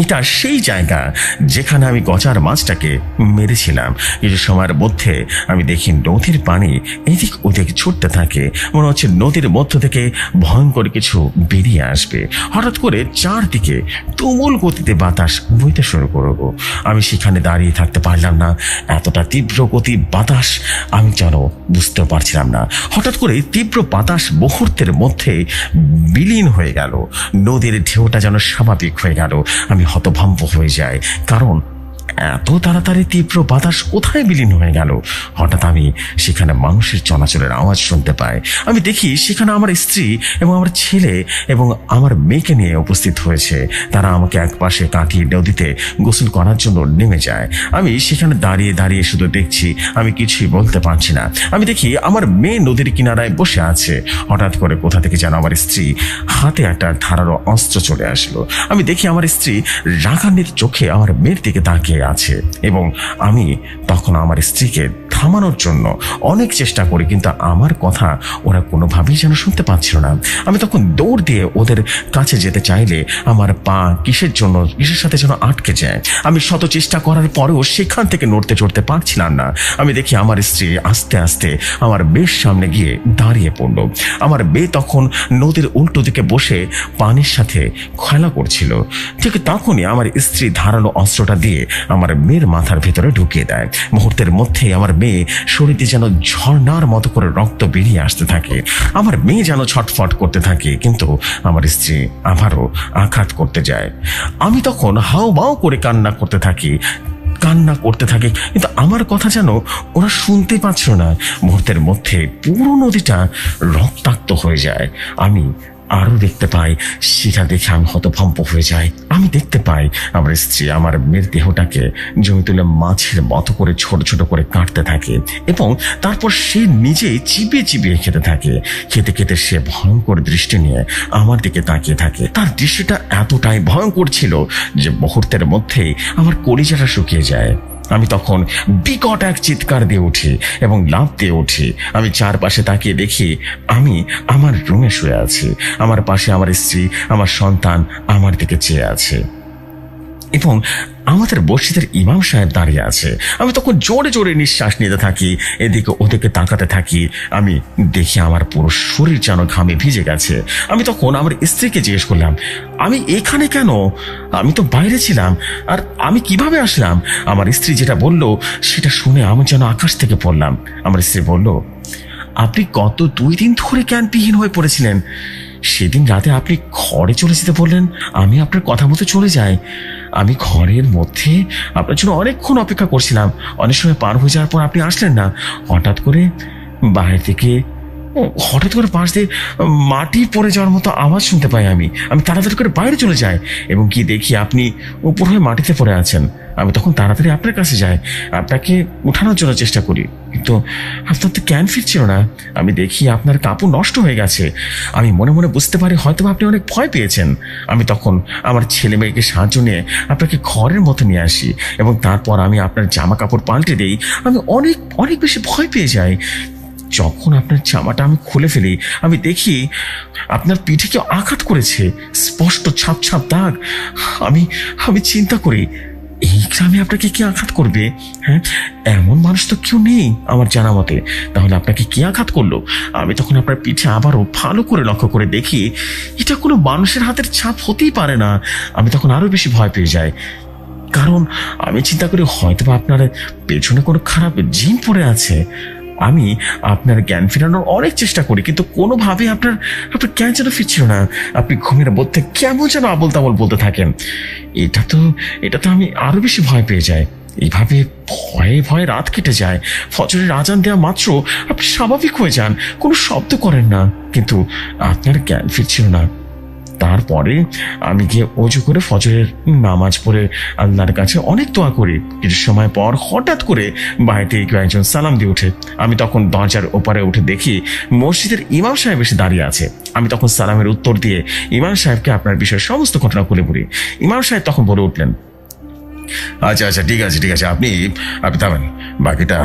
এটা সেই জায়গা যেখানে আমি গজার মাছটাকে মেরেছিলাম। কিছু সময়ের মধ্যে আমি দেখি নদীর পানি এদিক ওদিক ছুটতে থাকে, মনে হচ্ছে নদীর মধ্য থেকে ভয়ঙ্কর কিছু বেরিয়ে আসবে। হঠাৎ করে চারদিকে তুমুল গতিতে বাতাস বইতে শুরু করবো। আমি সেখানে দাঁড়িয়ে থাকতে পারলাম না, এতটা তীব্র গতি বাতাস আমি যেন বুঝতে পারছিলাম না। হঠাৎ করে তীব্র বাতাস মুহূর্তের মধ্যে বিলীন হয়ে গেল, নদীর ঢেউটা যেন স্বাভাবিক হয়ে গেল। আমি হতভম্ব হয়ে যায়, কারণ এত তাড়াতাড়ি তীব্র বাতাস কোথায় বিলীন হয়ে গেল। হঠাৎ আমি সেখানে মানুষের চলাচলের আওয়াজ শুনতে পাই। আমি দেখি সেখানে আমার স্ত্রী এবং আমার ছেলে এবং আমার মেয়েকে নিয়ে উপস্থিত হয়েছে। তারা আমাকে এক পাশে কাটিয়ে নদীতে গোসল করার জন্য নেমে যায়। আমি সেখানে দাঁড়িয়ে দাঁড়িয়ে শুধু দেখছি, আমি কিছুই বলতে পারছি না। আমি দেখি আমার মেয়ে নদীর কিনারায় বসে আছে। হঠাৎ করে কোথা থেকে যেন আমার স্ত্রী হাতে একটা ধারালো অস্ত্র চলে আসলো। আমি দেখি আমার স্ত্রী রাগান্বিত চোখে আমার মেয়ের দিকে তাকিয়ে আছে এবং আমি তখন আমার স্ত্রীকে থামানোর জন্য অনেক চেষ্টা করি, কিন্তু আমার কথা ওরা কোনোভাবেই যেন শুনতে পাচ্ছিল না। আমি তখন দৌড় দিয়ে ওদের কাছে যেতে চাইলে আমার পা কিসের সাথে যেন আটকে যায়। আমি শত চেষ্টা করার পরেও সেখান থেকে নড়তে চড়তে পারছিলাম না। আমি দেখি আমার স্ত্রী আস্তে আস্তে আমার বেশ সামনে গিয়ে দাঁড়িয়ে পড়ল। আমার মেয়ে তখন নদীর উল্টো দিকে বসে পানির সাথে খেলা করছিল। ঠিক তখনই আমার স্ত্রী ধারালো অস্ত্রটা দিয়ে আমার মেয়ের মাথার ভেতরে ঢুকিয়ে দেয়। মুহূর্তের মধ্যে আমার মেয়ে শরীরে যেন ঝর্ণার মতো করে রক্ত বেরিয়ে আসতে থাকে। আমার মেয়ে যেন ছটফট করতে থাকে, কিন্তু আমার স্ত্রী আবারও আঘাত করতে যায়। আমি তখন হাউমাউ করে কান্না করতে থাকি, কিন্তু আমার কথা যেন ওরা শুনতে পাচ্ছিল না। মুহূর্তের মধ্যে পুরো নদীটা রক্তাক্ত হয়ে যায়। আমি আরো দেখতে পাই, সেটা দেখে আমি হতভম্ব হয়ে যাই। আমি দেখতে পাই আমার স্ত্রী আমার মেয়ের দেহটাকে জমি তুলে মাছের মতো করে ছোট ছোট করে কাটতে থাকে এবং তারপর সে নিজেই চিবিয়ে চিবিয়ে খেতে থাকে। খেতে খেতে সে ভয়ঙ্কর দৃষ্টি নিয়ে আমার দিকে তাকিয়ে থাকে। তার দৃশ্যটা এতটাই ভয়ঙ্কর ছিল যে মুহূর্তের মধ্যেই আমার কলিজাটা শুকিয়ে যায়। আমি তখন বিকট এক চিৎকার দিয়ে উঠি এবং লাফ দিয়ে উঠি। আমি চারপাশে তাকিয়ে দেখি আমি আমার রুমে শুয়ে আছি। আমার পাশে আমার স্ত্রী, আমার সন্তান আমার দিকে চেয়ে আছে এবং আমাদের মসজিদের ইমাম সাহেব দাঁড়িয়ে আছে। আমি তখন জোরে জোরে নিঃশ্বাস নিতে থাকি, এদিকে ওদিকে তাকাতে থাকি। আমি দেখি আমার পুরো শরীর যেন ঘামে ভিজে গেছে। আমি তখন আমার স্ত্রীকে জিজ্ঞেস করলাম, আমি এখানে কেন? আমি তো বাইরে ছিলাম, আর আমি কিভাবে আসলাম? আমার স্ত্রী যেটা বলল সেটা শুনে আমি যেন আকাশ থেকে পড়লাম। আমার স্ত্রী বলল, আপনি গত 2 দিন ধরে জ্ঞানবিহীন হয়ে পড়েছিলেন। সেদিন রাতে আপনি ঘরে চলে যেতে বললেন, আমি আপনার কথা মতো চলে যাই। আমি ঘরের মধ্যে আপনার জন্য অনেকক্ষণ অপেক্ষা করছিলাম। অনেক সময় পার হয়ে যাওয়ার পর আপনি আসলেন না। হঠাৎ করে বাইরে থেকে পাশ দিয়ে মাটি পড়ে যাওয়ার মতো আওয়াজ শুনতে পাই। আমি তাড়াতাড়ি করে বাইরে চলে যাই এবং কি দেখি আপনি উপর হয়ে মাটিতে পড়ে আছেন। আমি তখন তাড়াতাড়ি আপনার কাছে যাই, আপনাকে উঠানোর জন্য চেষ্টা করি, কিন্তু আপনার তো জ্ঞান ফিরছিল না। আমি দেখি আপনার কাপড় নষ্ট হয়ে গেছে। আমি মনে মনে বুঝতে পারি হয়তো আপনি অনেক ভয় পেয়েছেন। আমি তখন আমার ছেলে মেয়েকে সাহায্য নিয়ে আপনাকে ঘরের মতো নিয়ে আসি এবং তারপর আমি আপনার জামা কাপড় পাল্টে দিই। আমি অনেক অনেক বেশি ভয় পেয়ে যাই। যখন আপনার জামাটা আমি খুলে ফেলি, আমি দেখি আপনার পিঠে কেউ আঘাত করেছে, স্পষ্ট ছাপ ছাপ দাগ। আমি চিন্তা করি, এই গ্রামে আপনাকে কি আঘাত করবে? হ্যাঁ, এমন মানুষ তো কেউ নেই আমার জানা মতে। তাহলে আপনাকে কি আঘাত করলো? আমি তখন আপনার পিঠে আবারও ভালো করে লক্ষ্য করে দেখি এটা কোনো মানুষের হাতের ছাপ হতেই পারে না। আমি তখন আরো বেশি ভয় পেয়ে যাই, কারণ আমি চিন্তা করি হয়তো আপনার পেছনে কোনো খারাপ জিন পড়ে আছে। আমি আপনার জ্ঞান ফেরানোর অনেক চেষ্টা করি, কিন্তু কোনোভাবে আপনার জ্ঞান যেন ফিরছিল না। আপনি ঘুমের মধ্যে কেমন যেন আবল তাবল বলতে থাকেন। এটা তো আমি আরো বেশি ভয় পেয়ে যাই। এইভাবে ভয়ে ভয়ে রাত কেটে যায়। ফজরের আজান দেওয়া মাত্র আপনি স্বাভাবিক হয়ে যান, কোনো শব্দ করেন না, কিন্তু আপনার জ্ঞান ফিরছিল না। তারপরে আমি গিয়ে অজু করে ফজরের নামাজ পড়ে আল্লাহর কাছে অনেক দোয়া করি। কিছু সময় পর হঠাৎ করে বাইরে থেকে কেউ একজন সালাম দিয়ে ওঠে। আমি তখন দরজার ওপারে উঠে দেখি মসজিদের ইমাম সাহেব এসে দাঁড়িয়ে আছে। আমি তখন সালামের উত্তর দিয়ে ইমাম সাহেবকে আপনার বিষয়ে সমস্ত ঘটনা খুলে বলি। ইমাম সাহেব তখন বলে উঠলেন, আচ্ছা আচ্ছা, ঠিক আছে ঠিক আছে, আপনি আপনি থামেন, বাকিটা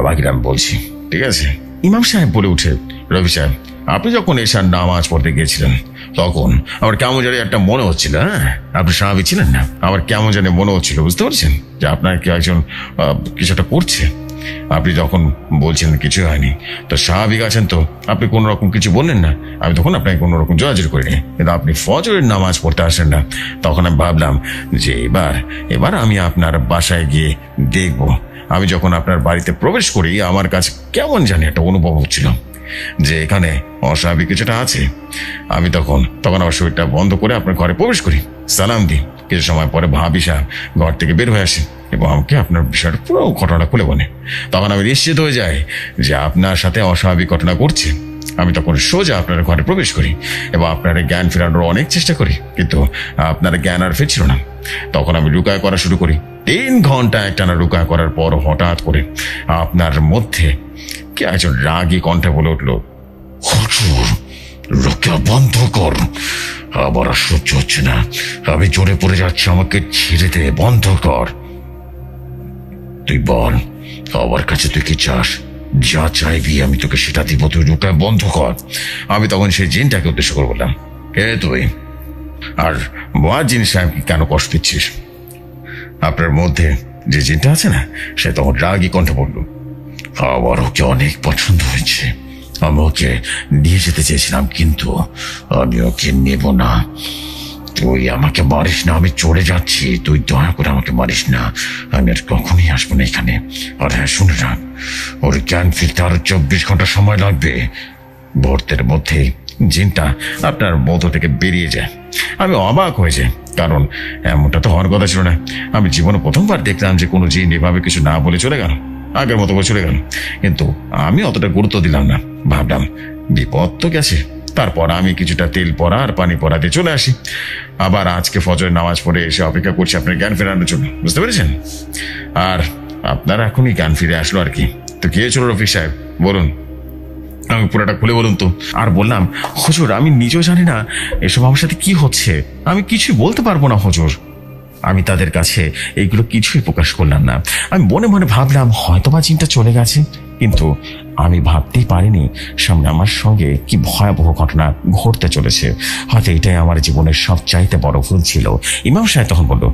বাকিটা আমি বলছি, ঠিক আছে? ইমাম সাহেব বলে উঠে, রফিক সাহেব, আপনি যখন এশার নামাজ পড়তে গিয়েছিলেন তখন আমার কেমন জানি একটা মনে হচ্ছিল। হ্যাঁ, আপনি স্বাভাবিক ছিলেন না। আমার কেমন জানি মনে হচ্ছিল, বুঝতে পারছেন, যে আপনার কেউ একজন কিছু একটা করছে। আপনি যখন বলছেন কিছু হয়নি, তো স্বাভাবিক আছেন তো, আপনি কোনো রকম কিছু বললেন না। আমি তখন আপনাকে কোনো রকম জোরাজোরি করিনি, কিন্তু আপনি ফজরের নামাজ পড়তে আসেন না। তখন আমি ভাবলাম যে এবার আমি আপনার বাসায় গিয়ে দেখব। আমি যখন আপনার বাড়িতে প্রবেশ করি, আমার কাছে কেমন জানি একটা অনুভব হচ্ছিল যে এখানে অস্বাভাবিক কিছুটা আছে। আমি তখন আমার শরীরটা বন্ধ করে আপনার ঘরে প্রবেশ করি, সালাম দিই। কিছু সময় পরে ভাবি সাহেব ঘর থেকে বের হয়ে আসে এবং আমাকে আপনার বিষয়টা পুরো ঘটনা খুলে বলে। তখন আমি নিশ্চিত হয়ে যাই যে আপনার সাথে অস্বাভাবিক ঘটনা ঘটছে। আমি তখন সোজা আপনার ঘরে প্রবেশ করি এবং আপনার জ্ঞান ফেরানোর অনেক চেষ্টা করি, কিন্তু আপনার জ্ঞান আর ফিরছিল না। তখন আমি রুকায় করা শুরু করি। 3 ঘন্টা একটানা রুকায় করার পর হঠাৎ করে আপনার মধ্যে কে একজন রাগী কণ্ঠে বলে উঠল, হুজুর, রুকিয়া বন্ধ কর, আবার আর সহ্য হচ্ছে না, আমি জোরে পড়ে যাচ্ছি, আমাকে ছেড়ে দে, বন্ধ কর। তুই বল, আমার কাছে তুই কি চাস? যা চাইবি আমি তোকে সেটা দিব, তুই রুকিয়া বন্ধ কর। আমি তখন সেই জিনটাকে উদ্দেশ্য করে বললাম, কে তুই, আর মুয়াজ্জিন সাহেবকে কেন কষ্ট দিচ্ছিস? আপনার মধ্যে যে জিনটা আছে না, সে তখন রাগী কণ্ঠে বলল, আমার ওকে অনেক পছন্দ হয়েছে, আমি ওকে নিয়ে যেতে চেয়েছিলাম, কিন্তু আমি ওকে নেব না। তুই আমাকে মারিস না, আমি চলে যাচ্ছি, তুই দয়া করে আমাকে মারিস না, আমি আর কখনই আসবো না এখানে। আর হ্যাঁ, শুনে রাখ, ওর জ্ঞান ফিরতে আরো 24 ঘন্টা সময় লাগবে। মুহূর্তের মধ্যে জিনটা আপনার মধ্য থেকে বেরিয়ে যায়। আমি অবাক হয়ে যাই, কারণ এমনটা তো হওয়ার কথা ছিল না। আমি জীবনে প্রথমবার দেখলাম যে কোনো জিন এভাবে কিছু না বলে চলে গেল, আগের মতো করে চলে গেল। কিন্তু আমি অতটা গুরুত্ব দিলাম না, ভাবলাম বিপদ তো গেছে। তারপর আমি কিছুটা তেল পরা আর পানি পরাতে চলে আসি। আবার আজকে ফজরের নামাজ পড়ে এসে অপেক্ষা করছি আপনার জ্ঞান ফেরানোর জন্য, বুঝতে পেরেছেন? আর আপনার এখনই জ্ঞান ফিরে আসলো আর কি। তো কি হয়েছিল রফিক সাহেব, বলুন, আমি পুরোটা খুলে বলুন তো। আর বললাম, হুজুর, আমি নিজেও জানি না এসব আমার সাথে কি হচ্ছে, আমি কিছুই বলতে পারবো না হুজুর। আমি তাদের কাছে এইগুলো কিছুই প্রকাশ করলাম না। আমি মনে মনে ভাবলাম হয়তোবা জিনটা চলে গেছে, কিন্তু আমি ভাবতেই পারিনি সামনে আমার সঙ্গে কি ভয়াবহ ঘটনা ঘটতে চলেছে। হয়তো এটাই আমার জীবনের সবচাইতে বড় ভুল ছিল। ইমাম সাহেব তখন বলল,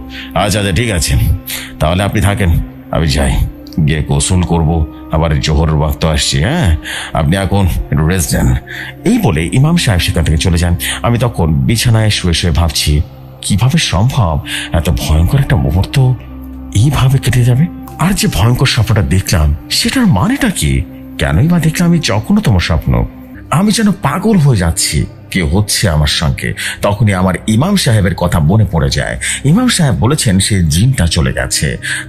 আচ্ছা আচ্ছা, ঠিক আছে, তাহলে আপনি থাকেন, আমি যাই, গিয়ে গোসল করব, আবার জোহরের ওয়াক্ত আসছে। হ্যাঁ, আপনি এখন একটু রেস্ট নেন। এই বলে ইমাম সাহেব সেখান থেকে চলে যান। আমি তখন বিছানায় শুয়ে শুয়ে ভাবছি, কিভাবে সম্ভব এত ভয়ঙ্কর একটা মুহূর্ত এইভাবে কেটে যাবে। আর যে ভয়ঙ্কর স্বপ্নটা দেখলাম সেটার মানেটা কি? কেনই বা দেখলাম এই জঘন্যতম স্বপ্ন? আমি যেন পাগল হয়ে যাচ্ছি, কি হচ্ছে আমার সঙ্গে। তখনই আমার ইমাম সাহেবের কথা মনে পড়ে যায়। ইমাম সাহেব বলেছেন সে জিনটা চলে গেছে,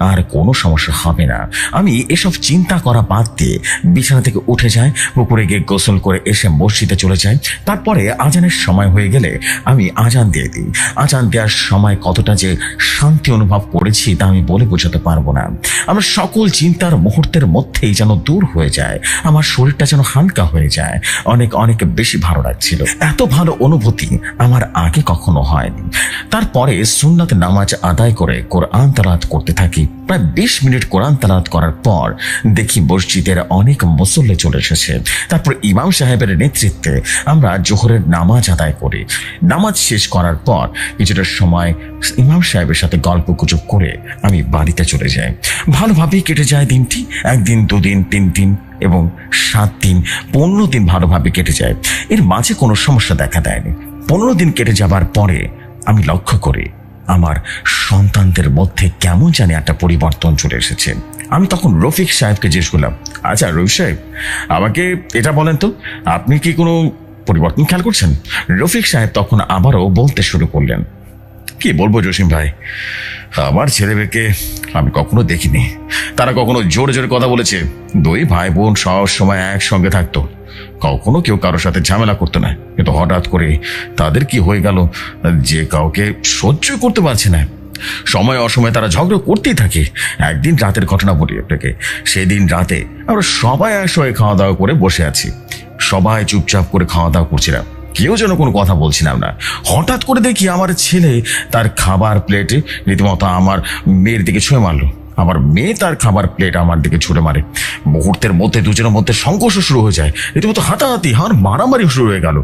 আর কোনো সমস্যা হবে না। আমি এসব চিন্তা করা বাদ দিয়ে বিছানা থেকে উঠে যাই, পুকুরে গিয়ে গোসল করে এসে মসজিদে চলে যাই। তারপরে আজানের সময় হয়ে গেলে আমি আজান দিয়ে দিই। আজান দেওয়ার সময় কতটা যে শান্তি অনুভব করেছি তা আমি বলে বোঝাতে পারবো না। আমার সকল চিন্তার মুহূর্তের মধ্যেই যেন দূর হয়ে যায়, আমার শরীরটা যেন হালকা হয়ে যায়, অনেক অনেক বেশি ভালো লাগছিল। এত ভালো অনুভূতি আমার আগে কখনো হয়নি। তারপরে সুন্নাত নামাজ আদায় করে কোরআন তেলাওয়াত করতে থাকি। প্রায় 20 মিনিট কোরআন তেলাওয়াত করার পর দেখি মসজিদের অনেক মুসল্লি চলে এসেছে। তারপর ইমাম সাহেবের নেতৃত্বে আমরা জোহরের নামাজ আদায় করি। নামাজ শেষ করার পর কিছুটা সময় ইমাম সাহেবের সাথে গল্প গুজব করে আমি বাড়িতে চলে যাই। ভালোভাবেই কেটে যায় দিনটি। 1 দিন, 2 দিন, 3 দিন এবং 7 দিন, 15 দিন ভালোভাবে কেটে যায়। এর মাঝে কোনো সমস্যা দেখা দেয়নি। 15 দিন কেটে যাবার পরে আমি লক্ষ্য করি আমার সন্তানদের মধ্যে কেমন জানি একটা পরিবর্তন চলে এসেছে। আমি তখন রফিক সাহেবকে জিজ্ঞেস করলাম, আচ্ছা রফিক সাহেব, আমাকে এটা বলেন তো, আপনি কি কোনো পরিবর্তন খেয়াল করছেন? রফিক সাহেব তখন আবারও বলতে শুরু করলেন, কি বলবো জসিম ভাই, আমার ছেলে মেয়েকে আমি কখনো দেখিনি। তারা কখনো জোরে জোরে কথা বলেছে। 2 ভাই বোন সব সময় একসঙ্গে থাকতো, কখনো কেউ কারোর সাথে ঝামেলা করতো না, কিন্তু হঠাৎ করে তাদের কি হয়ে গেল যে কাউকে সহ্য করতে পারছে না। সময় অসময়ে তারা ঝগড়া করতেই থাকে। একদিন রাতের ঘটনা বলি আপনাকে। সেদিন রাতে আমরা সবাই একসঙ্গে খাওয়া দাওয়া করে বসে আছি। সবাই চুপচাপ করে খাওয়া দাওয়া করছিলাম, কেউ যেন কোনো কথা বলছিলাম না। হঠাৎ করে দেখি আমার ছেলে তার খাবার প্লেটে রীতিমতো আমার মেয়ের দিকে ছুঁয়ে মারলো। আমার মেয়ে তার খাবার প্লেট আমার দিকে ছুঁড়ে মারে। মুহূর্তের মধ্যে দুজনের মধ্যে সংঘর্ষ শুরু হয়ে যায়, রীতিমতো হাতাহাতি মারামারি শুরু হয়ে গেল।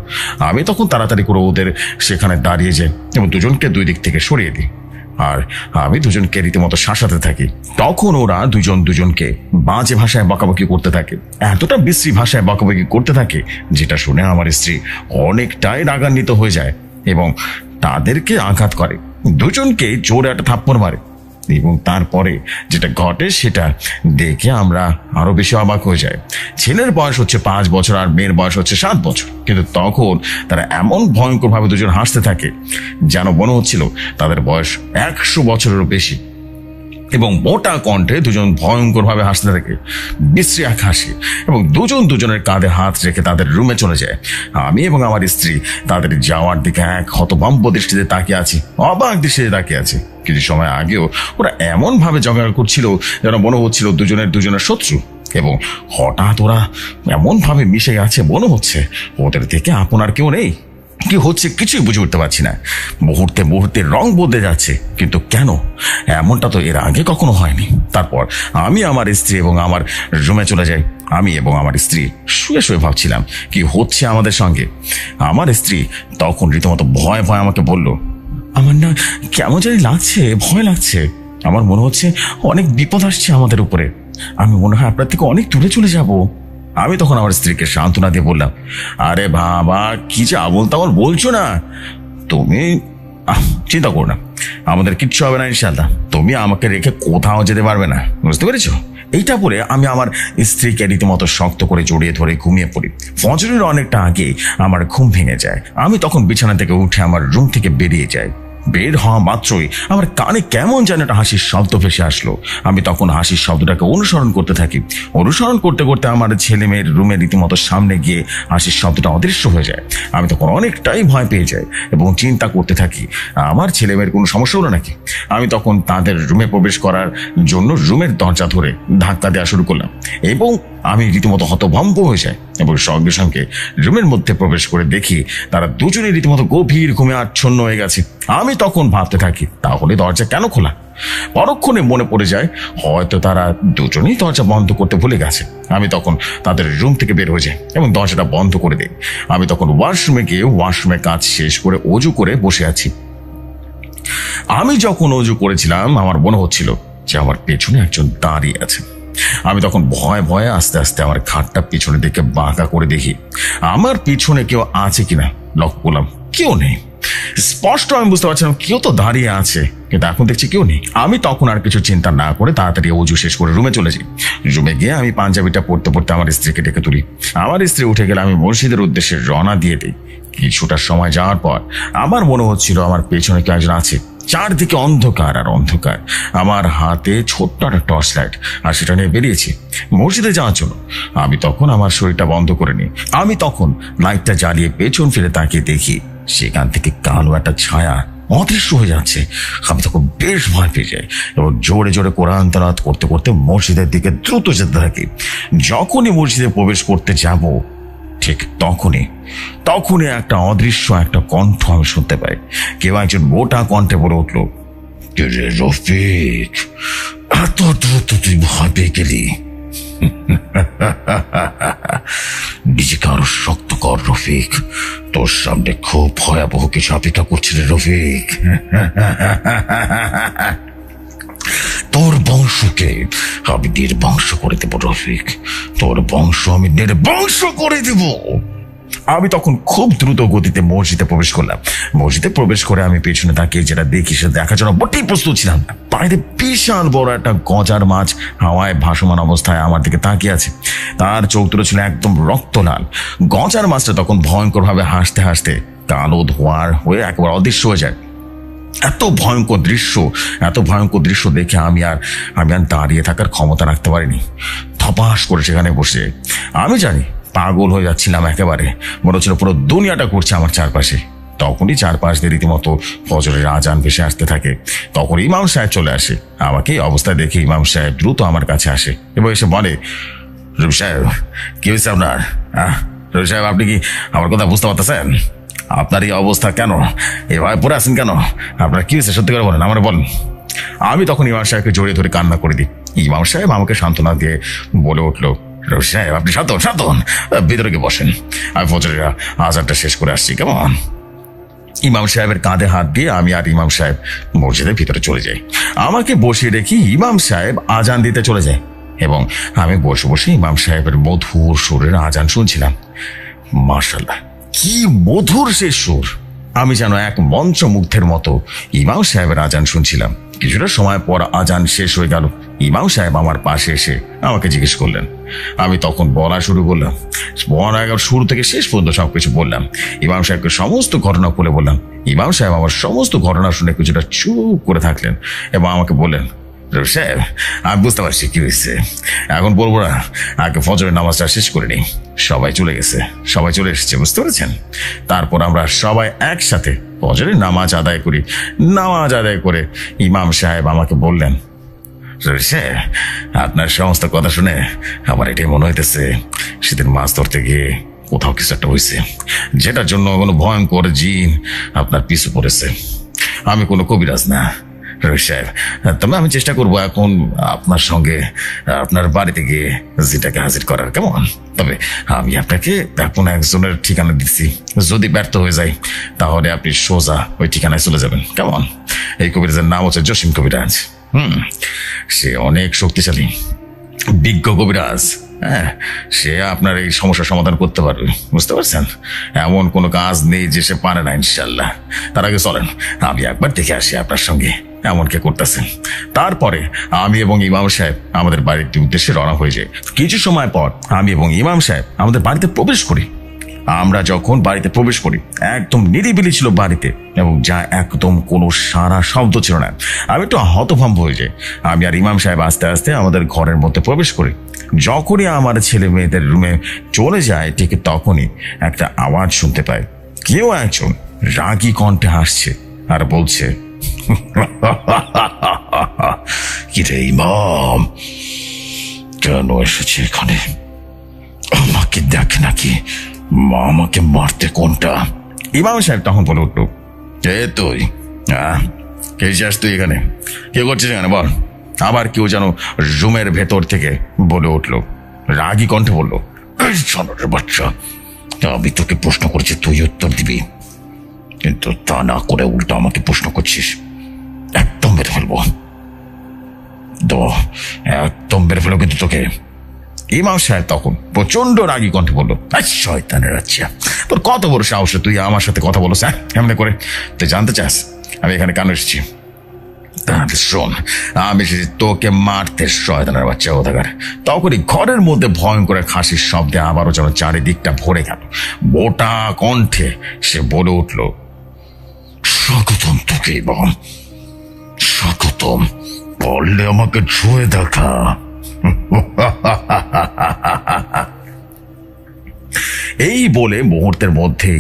আমি তখন তাড়াতাড়ি করে ওদের সেখানে দাঁড়িয়ে যাই এবং দুজনকে দুই দিক থেকে সরিয়ে দিই, আর আমি দুজনকে রীতিমতো শাসাতে থাকি। তখন ওরা দুজনকে বাজে ভাষায় বকাবকি করতে থাকে, এতটা বিশ্রী ভাষায় বকাবকি করতে থাকে যেটা শুনে আমার স্ত্রী অনেকটাই রাগান্বিত হয়ে যায় এবং তাদেরকে আঘাত করে। দুজনকে জোরে একটা থাপ্পড় মারে এবং তারপরে যেটা ঘটে সেটা দেখে আমরা আরো বেশি অবাক হয়ে যাই। ছেলের বয়স হচ্ছে 5 বছর আর মেয়ের বয়স হচ্ছে 7 বছর, কিন্তু তখন তারা এমন ভয়ঙ্কর ভাবে দুজন হাসতে থাকে যেন মনে হচ্ছিল তাদের বয়স 100 বছরেরও বেশি। এবং মোটা কণ্ঠে দুজন ভয়ঙ্কর ভাবে হাসতে থাকে, বিশ্রী এক হাসি, এবং দুজনের কাঁধে হাত রেখে তাদের রুমে চলে যায়। আমি এবং আমার স্ত্রী তাদের যাওয়ার দিকে এক হতভম্ব দৃষ্টিতে তাকিয়ে আছি, অবাক দৃষ্টিতে তাকিয়ে আছি। কিছু সময় আগেও ওরা এমন ভাবে ঝগড়া করছিল যেন মনে হচ্ছিল দুজনের শত্রু, এবং হঠাৎ ওরা এমন ভাবে মিশে আছে মনে হচ্ছে ওদের থেকে আপনার কেউ নেই। কি হচ্ছে কিছুই বুঝে উঠতে পারছি না। মুহূর্তে রং বদলে যাচ্ছে, কিন্তু কেন? এমনটা তো এর আগে কখনো হয়নি। তারপর আমি আমার স্ত্রী এবং আমার রুমে চলে যাই। আমি এবং আমার স্ত্রী শুয়ে ভাবছিলাম কি হচ্ছে আমাদের সঙ্গে। আমার স্ত্রী তখন রীতিমতো ভয় আমাকে বলল, আমার না কেমন জানি লাগছে, ভয় লাগছে। আমার মনে হচ্ছে অনেক বিপদ আসছে আমাদের উপরে। আমি মনে হয় আপনার থেকে অনেক দূরে চলে যাব। আমি তখন আমার স্ত্রীকে সান্ত্বনা দিয়ে বললাম, আরে বাবা, কি যে আবল তাবল বলছো না তুমি। চিন্তা করো না, আমাদের কিচ্ছু হবে না ইনশাআল্লাহ। তুমি আমাকে রেখে কোথাও যেতে পারবে না, বুঝতে পেরেছো? এইটা বলে আমি আমার স্ত্রীকে রীতিমতো শক্ত করে জড়িয়ে ধরে ঘুমিয়ে পড়ি। ফজরের অনেকটা আগে আমার ঘুম ভেঙে যায়। আমি তখন বিছানা থেকে উঠে আমার রুম থেকে বেরিয়ে যাই। বের হওয়া মাত্রই আমার কানে কেমন যেন একটা হাসির শব্দ ভেসে আসলো। আমি তখন হাসির শব্দটাকে অনুসরণ করতে থাকি। অনুসরণ করতে করতে আমার ছেলে মেয়ের রুমের রীতিমতো সামনে গিয়ে হাসির শব্দটা অদৃশ্য হয়ে যায়। আমি তখন অনেকটাই ভয় পেয়ে যাই এবং চিন্তা করতে থাকি আমার ছেলে মেয়ের কোনো সমস্যা হলো নাকি। আমি তখন তাদের রুমে প্রবেশ করার জন্য রুমের দরজা ধরে ধাক্কা দেওয়া শুরু করলাম এবং আমি রীতিমতো হতভম্ব হয়ে যাই এবং সঙ্গে সঙ্গে রুমের মধ্যে প্রবেশ করে দেখি তারা দুজনে রীতিমতো গভীর ঘুমে আচ্ছন্ন হয়ে গেছে। আমি তখন ভাবতে থাকি তাহলে দরজা কেন খোলা। পরক্ষণে মনে পড়ে যায় হয়তো তারা দুজনেই দরজা বন্ধ করতে ভুলে গেছে। আমি তখন তাদের রুম থেকে বের হয়ে যাই এবং দরজাটা বন্ধ করে দিই। আমি তখন ওয়াশরুমে গিয়ে ওয়াশরুমে কাজ শেষ করে অজু করে বসে আছি। আমি যখন অজু করেছিলাম আমার মনে হচ্ছিল যে আমার পেছনে একজন দাঁড়িয়ে আছে। আমি তখন ভয়ে আস্তে আস্তে আমার খাটটা পিছনের দিকে বাঁকা করে দেখি আমার পিছনে কেউ আছে কিনা। লক্ষ্য করলাম কেউ নেই। স্পষ্ট আমি বুঝতে পারছিলাম কেউ তো দাঁড়িয়ে আছে, কিন্তু এখন দেখছি কেউ নেই। আমি তখন আর কিছু চিন্তা না করে তাড়াতাড়ি অজু শেষ করে রুমে চলে যাই। রুমে গিয়ে আমি পাঞ্জাবিটা পড়তে পড়তে আমার স্ত্রীকে ডেকে তুলি। আমার স্ত্রী উঠে গেলে আমি মসজিদের উদ্দেশ্যে রওনা দিয়ে দিই। কিছুটা সময় যাওয়ার পর আমার মনে হচ্ছিল আমার পেছনে কেউ একজন আছে। চারদিকে অন্ধকার আর অন্ধকার। আমার হাতে ছোট্ট একটা টর্চ লাইট আর সেটা নিয়ে বেরিয়েছি মসজিদে যাওয়ার জন্য। আমি তখন আমার শরীরটা বন্ধ করে নিই। আমি তখন লাইটটা জ্বালিয়ে পেছন ফিরে তাকিয়ে দেখি সেখান থেকে কালো একটা ছায়া অদৃশ্য হয়ে যাচ্ছে। আমি তখন বেশ ভয় পেয়ে যাই এবং জোরে জোরে কোরআন তেলাওয়াত করতে করতে মসজিদের দিকে দ্রুত যেতে থাকি। যখনই মসজিদে প্রবেশ করতে যাব ঠিক তখনই একটা অদৃশ্য একটা কণ্ঠ আমি শুনতে পাই। কেউ একজন মোটা কণ্ঠে বলে উঠল, রফিক, এত দ্রুত তুই ভয় পেয়ে গেলি? নিজেকে আরো শক্ত কর রফিক, তোর সামনে খুব ভয়াবহ কিছু অপেক্ষা করছে রে রফিক। তোর বংশকে আমি নির্বংশ করে দেব রফিক, তোর বংশ আমি নির্বংশ করে দেব। আমি তখন খুব দ্রুত গতিতে মসজিদে প্রবেশ করলাম। মসজিদে প্রবেশ করে আমি পেছনে তাকিয়ে যেটা দেখি সেটা দেখার জন্য মোটেই প্রস্তুত ছিলাম না। বাইরে বিশাল বড় একটা গজার মাছ হাওয়ায় ভাসমান অবস্থায় আমার দিকে তাকিয়ে আছে। তার চোখ দুটো ছিল একদম রক্তলাল। গজার মাছটা তখন ভয়ঙ্কর ভাবে হাসতে হাসতে কালো ধোঁয়ার হয়ে একেবারে অদৃশ্য হয়ে যায়। এত ভয়ঙ্কর দৃশ্য দেখে আমি আর দাঁড়িয়ে থাকার ক্ষমতা রাখতে পারিনি। ধপাস করে সেখানে বসে আমি জানি পাগল হয়ে যাচ্ছিলাম একেবারে। মনে হচ্ছিল পুরো দুনিয়াটা ঘুরছে আমার চারপাশে। তখনই চারপাশ দিয়ে রীতিমতো ফজরের আজান ভেসে আসতে থাকে। তখন ইমাম সাহেব চলে আসে। আমাকে এই অবস্থায় দেখে ইমাম সাহেব দ্রুত আমার কাছে আসে এবং এসে বলে, রবি সাহেব, কি হয়েছে আপনার? রবি সাহেব, আপনি কি আমার কথা বুঝতে পারতেছেন? আপনার এই অবস্থা কেন? এভাবে পড়ে আছেন কেন? আপনার কি হয়েছে সত্যি করে বলেন, আমার বলেন। আমি তখন ইমাম সাহেবকে জড়িয়ে ধরে কান্না করে দিই। ইমাম সাহেব আমাকে সান্ত্বনা দিয়ে বলে উঠলো, রবি সাহেব, আপনি শান্ত ভিতরে গিয়ে বসেন, আমি ফজরের আজানটা শেষ করে আসছি, কেমন? ইমাম সাহেবের কাঁধে হাত দিয়ে আমি আর ইমাম সাহেব মসজিদের ভিতরে চলে যাই। আমাকে বসিয়ে রেখে ইমাম সাহেব আজান দিতে চলে যায় এবং আমি বসে বসে ইমাম সাহেবের মধুর সুরের আজান শুনছিলাম। মাশাআল্লাহ, কি মধুর সে সুর! আমি যেন এক মন্ত্রমুগ্ধের মতো ইমাম সাহেবের আজান শুনছিলাম। কিছুটা সময় পর আজান শেষ হয়ে গেল। ইমাম সাহেব আমার পাশে এসে আমাকে জিজ্ঞেস করলেন। আমি তখন বলা শুরু করলাম। শুরু থেকে শেষ পর্যন্ত সবকিছু বললাম। ইমাম সাহেবকে সমস্ত ঘটনা বলে বললাম। ইমাম সাহেব আমার সমস্ত ঘটনা শুনে কিছুটা চুপ করে থাকলেন এবং আমাকে বললেন, রবি সাহেব, আমি বুঝতে পারছি কি হয়েছে, এখন বলবো না, আগে ফজরের নামাজটা শেষ করে নিই। সবাই চলে গেছে, সবাই চলে এসেছে, বুঝতে পেরেছেন? তারপর আমরা সবাই একসাথে ফজরের নামাজ আদায় করি। নামাজ আদায় করে ইমাম সাহেব আমাকে বললেন, রবি সাহেব, আপনার সমস্ত কথা শুনে আমার এটাই মনে হইতেছে সেদিন মাছ ধরতে গিয়ে কোথাও কিছু একটা হয়েছে, যেটার জন্য কোনো ভয়ঙ্কর জিন আপনার পিছু পড়েছে। আমি কোনো কবিরাজ না রবি সাহেব, তবে আমি চেষ্টা করবো এখন আপনার সঙ্গে আপনার বাড়িতে গিয়ে জিটাকে হাজির করার, কেমন? তবে আমি আপনাকে এখন একজনের ঠিকানা দিচ্ছি, যদি ব্যর্থ হয়ে যায় তাহলে আপনি সোজা ওই ঠিকানায় চলে যাবেন, কেমন? এই কবিরাজের নাম হচ্ছে জসিম কবিরাজ। সে অনেক শক্তিশালী, বিজ্ঞ কবিরাজ। হ্যাঁ, সে আপনার এই সমস্যার সমাধান করতে পারবে, বুঝতে পারছেন? এমন কোনো কাজ নেই যে সে পারে না, ইনশাল্লাহ। তার আগে চলেন আমি একবার দেখে আসি আপনার সঙ্গে এমন কে করতেছেন। তারপরে আমি এবং ইমাম সাহেব আমাদের বাড়ির উদ্দেশ্যে রওনা হয়ে যাই। কিছু সময় পর আমি এবং ইমাম সাহেব আমাদের বাড়িতে প্রবেশ করি। আমরা যখন বাড়িতে প্রবেশ করি, একদম নিরিবিলি ছিল বাড়িতে এবং যা একদম কোনো সারা শব্দ ছিল না। আমি একটু হতভম্ব হয়ে যাই। আমি আর ইমাম সাহেব আস্তে আস্তে আমাদের ঘরের মধ্যে প্রবেশ করি। যখনই আমার ছেলে মেয়েদের রুমে চলে যায়, ঠিক তখনই একটা আওয়াজ শুনতে পাই। কেউ একজন রাগী কণ্ঠে হাসছে আর বলছে, কিরে ইমাম, কেন এসেছে এখানে? আমাকে দেখে নাকি? আমাকে মারতে কোনটা? ইমাম সাহেব তখন বলে উঠল, কে তুই? কে যাস তুই এখানে? কে করছিস এখানে বল? আবার কেউ যেন রুমের ভেতর থেকে বলে উঠল, রাগী কণ্ঠে বলল, শোনের বাচ্চা, আমি তোকে প্রশ্ন করছি, তুই উত্তর দিবি, কিন্তু তা না করে উল্টো আমাকে প্রশ্ন করছিস। একদম মেরে ফেলবো, একদম মেরে ফেলবো কিন্তু তোকে। ইমাম সাহেব তখন প্রচন্ড রাগী কণ্ঠে বললো, শয়তানের বাচ্চা, তোর কত বড় সাহস তুই আমার সাথে কথা বলো? এমনি করে তুই জানতে চাস আমি এখানে কেন এসেছি? তাহলে শোন, আমি এসেছি তোকে মারতে, শয়তানের বাচ্চা কোথাকার। তখনই ঘরের মধ্যে ভয়ঙ্কর খাসির শব্দে আবারও যেন চারিদিকটা ভরে গেল। মোটা কণ্ঠে সে বলে উঠল, স্বাগতম তোকে ইমাম, স্বাগতম, বললে আমাকে ছুঁয়ে দেখা। এই বলে মুহূর্তের মধ্যেই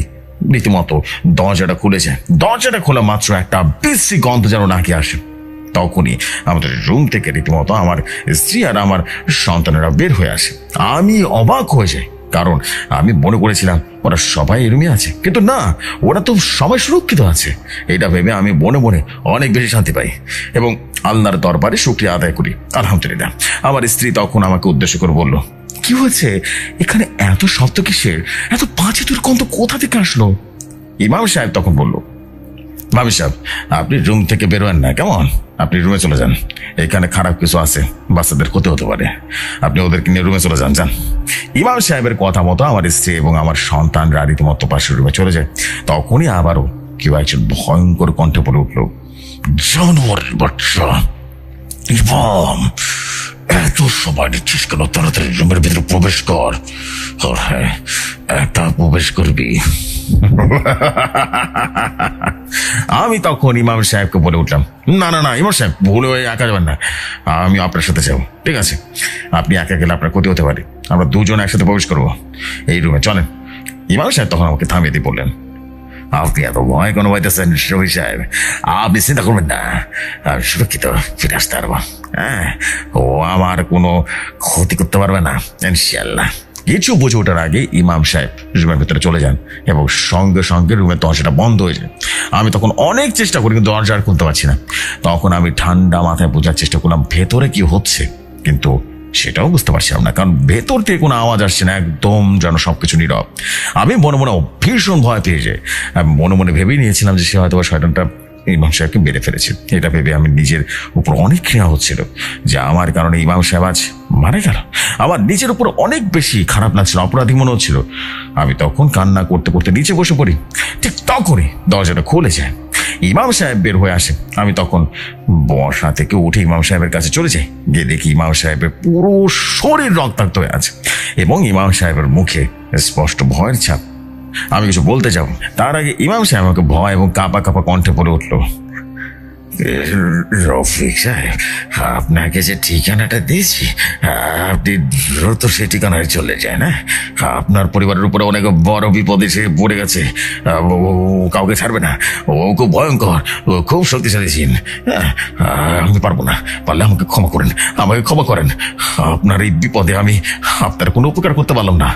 রীতিমতো দরজাটা খুলেছে। দরজাটা খোলা মাত্র একটা বিশ্রী গন্ধ যেন নাকি আসে। তখনই আমাদের রুম থেকে রীতিমতো আমার স্ত্রী আর আমার সন্তানেরা বের হয়ে আসে। আমি অবাক হয়ে যাই, কারণ আমি মনে করেছিলাম ওরা সবাই এরমই আছে, কিন্তু না, ওরা তো সবাই সুরক্ষিত আছে। এটা ভেবে আমি মনে মনে অনেক বেশি শান্তি পাই এবং আল্লাহর দরবারে শুকরিয়া আদায় করি, আলহামদুলিল্লাহ। আমার স্ত্রী তখন আমাকে উদ্দেশ্য করে বলল, কি হয়েছে এখানে? এত শব্দ কিসের? এত বাজে দুর্গন্ধ কোথা থেকে আসলো? ইমাম সাহেব তখন বলল, ভাবি সাহেব, আপনি রুম থেকে বেরোয়েন না, কেমন? আপনি রুমে চলে যান, এখানে খারাপ কিছু আছে, বাচ্চাদের ক্ষতি হতে পারে, আপনি ওদেরকে নিয়ে রুমে চলে যান। যান। ইমাম সাহেবের কথা মতো আমার স্ত্রী এবং আমার সন্তানরা রীতিমতো পাশের রুমে চলে যায়। তখনই আবারও কেউ একজন ভয়ঙ্কর কণ্ঠে বলে উঠল, জানোয়ারের বাচ্চা ইমাম, এত সময় নিচ্ছিস কেন? তাড়াতাড়ি রুমের ভিতরে প্রবেশ কর। আর হ্যাঁ, একা প্রবেশ করবি। আমি তখন ইমাম সাহেবকে বলে উঠলাম, না না না ইমাম সাহেব, ভুল হয়ে একা যাবেন না, আমি আপনার সাথে যাবো। ঠিক আছে, আপনি একা গেলে আপনার ক্ষতি হতে পারে, আমরা দুজন একসাথে প্রবেশ করবো এই রুমে, চলেন। ইমাম সাহেব তখন আমাকে থামিয়ে দিয়ে বললেন, আপনি এত ভয় কোনো পাইতেছেন রফিক সাহেব, আপনি চিন্তা করবেন না, আমি সুরক্ষিত ফিরে আসতে পারবো। হ্যাঁ, ও আমার কোনো ক্ষতি করতে পারবে না ইনশাল্লাহ। কিছু বুঝে ওঠার আগে ইমাম সাহেব রুমের ভেতরে চলে যান এবং সঙ্গে সঙ্গে রুমের দরজাটা বন্ধ হয়ে যায়। আমি তখন অনেক চেষ্টা করি কিন্তু দরজা আর খুলতে পারছি না। তখন আমি ঠান্ডা মাথায় বোঝার চেষ্টা করলাম ভেতরে কি হচ্ছে, কিন্তু সেটাও বুঝতে পারছিলাম না, কারণ ভেতর থেকে কোনো আওয়াজ আসছে না, একদম যেন সবকিছু নীরব। আমি মনে মনে ভীষণ ভয় পেয়ে যাই। আমি মনে মনে ভেবেই নিয়েছিলাম যে সে হয়তো শয়তানটা ইমাম সাহেবকে মেরে ফেলেছে। এটা ভেবে আমি নিজের উপর অনেক ঘৃণা হচ্ছিল যে আমার কারণে ইমাম সাহেব আজ মারা গেল। আমার নিজের উপর অনেক বেশি খারাপ লাগছিল, অপরাধী মনে হচ্ছিল। আমি তখন কান্না করতে করতে নিচে বসে পড়ি। ঠিক তখনই দরজাটা খুলে যায়, ইমাম সাহেব বের হয়ে আসে। আমি তখন বসা থেকে উঠে ইমাম সাহেবের কাছে চলে যাই। গিয়ে দেখি ইমাম সাহেবের পুরো শরীর রক্তাক্ত হয়ে আছে এবং ইমাম সাহেবের মুখে স্পষ্ট ভয়ের ছাপ। আমি কিছু বলতে যাব, তার আগে ইমাম সাহেব আমাকে ভয় এবং কাঁপা কাঁপা কণ্ঠে বলে উঠলো, রফিক সাহেব, আপনাকে যে ঠিকানাটা দিয়েছি আপনি দ্রুত সেই ঠিকানায় চলে যায় না। আপনার পরিবারের উপরে অনেক বড় বিপদ এসে পড়ে গেছে। ও কাউকে ছাড়বে না, ও খুব ভয়ঙ্কর, ও খুব শক্তিশালী জিন। আমি পারবো না, পারলে আমাকে ক্ষমা করেন, আমাকে ক্ষমা করেন। আপনার এই বিপদে আমি আপনার কোনো উপকার করতে পারলাম না।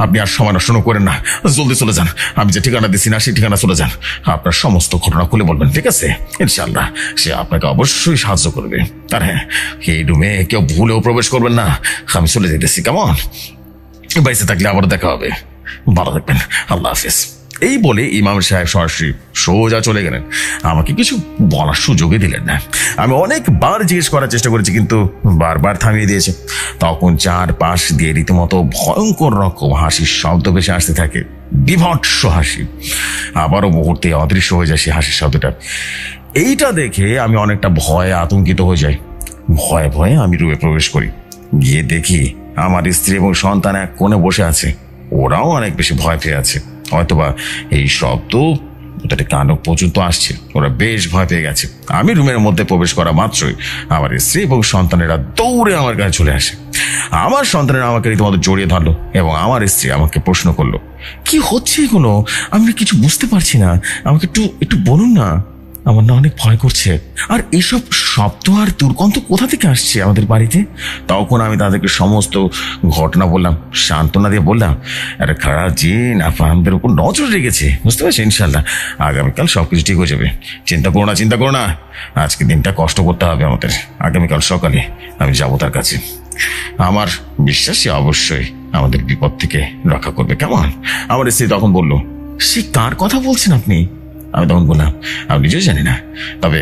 আপনি আর সময় নষ্ট করেন না, জলদি চলে যান। আমি যে ঠিকানা দিচ্ছি না সেই ঠিকানা চলে যান। আপনার সমস্ত ঘটনা খুলে বলবেন, ঠিক আছে? ইনশাল্লাহ সে আপনাকে অবশ্যই সাহায্য করবে। আর হ্যাঁ, এই রুমে কেউ ভুলেও প্রবেশ করবেন না। আমি চলে যেতেছি, কেমন? বাইসে থাকলে আবার দেখা হবে, ভালো থাকবেন, আল্লাহ হাফেজ। এই বলে ইমাম সাহেব সরাসরি সোজা চলে গেলেন, আমাকে কিছু বলার সুযোগই দিলেন না। আমি অনেকবার জিজ্ঞেস করার চেষ্টা করেছি কিন্তু বারবার থামিয়ে দিয়েছে। তখন চারপাশ দিয়ে রীতিমতো ভয়ঙ্কর রকম হাসির শব্দ ভেসে আসতে থাকে, বিভৎস হাসি। আবারও মুহূর্তে অদৃশ্য হয়ে যায় সেই হাসির শব্দটা। এইটা দেখে আমি অনেকটা ভয়ে আতঙ্কিত হয়ে যাই। ভয়ে ভয়ে আমি রুমে প্রবেশ করি। গিয়ে দেখি আমার স্ত্রী এবং সন্তান এক কোণে বসে আছে। ওরাও অনেক বেশি ভয় পেয়ে আছে। হয়তোবা এই শব্দ ওদের কানক পর্যন্ত আসছে, ওরা বেশ ভয় পেয়ে গেছে। আমি রুমের মধ্যে প্রবেশ করা মাত্রই আমার স্ত্রী এবং সন্তানেরা দৌড়ে আমার কাছে চলে আসে। আমার সন্তানেরা আমাকে রীতিমতো জড়িয়ে ধরলো এবং আমার স্ত্রী আমাকে প্রশ্ন করলো, কি হচ্ছে এগুলো? আমি কিছু বুঝতে পারছি না, আমাকে একটু বলুন না, আমার না অনেক ভয় করছে। আর এসব শব্দ আর দুর্গন্ধ কোথা থেকে আসছে আমাদের বাড়িতে? তখন আমি তাদেরকে সমস্ত ঘটনা বললাম, সান্ত্বনা দিয়ে বললাম, একটা খারাপ জিন আমাদের উপর নজর রেখেছে, বুঝতে পারছি। ইনশাল্লাহ আগামীকাল সবকিছু ঠিক হয়ে যাবে, চিন্তা করো না। আজকে দিনটা কষ্ট করতে হবে আমাদের, আগামীকাল সকালে আমি যাবো তার কাছে। আমার বিশ্বাসী অবশ্যই আমাদের বিপদ থেকে রক্ষা করবে, কেমন? আমার স্ত্রী তখন বললো, সে কার কথা বলছেন আপনি? আমি তখন বললাম, আমি নিজেও জানি না, তবে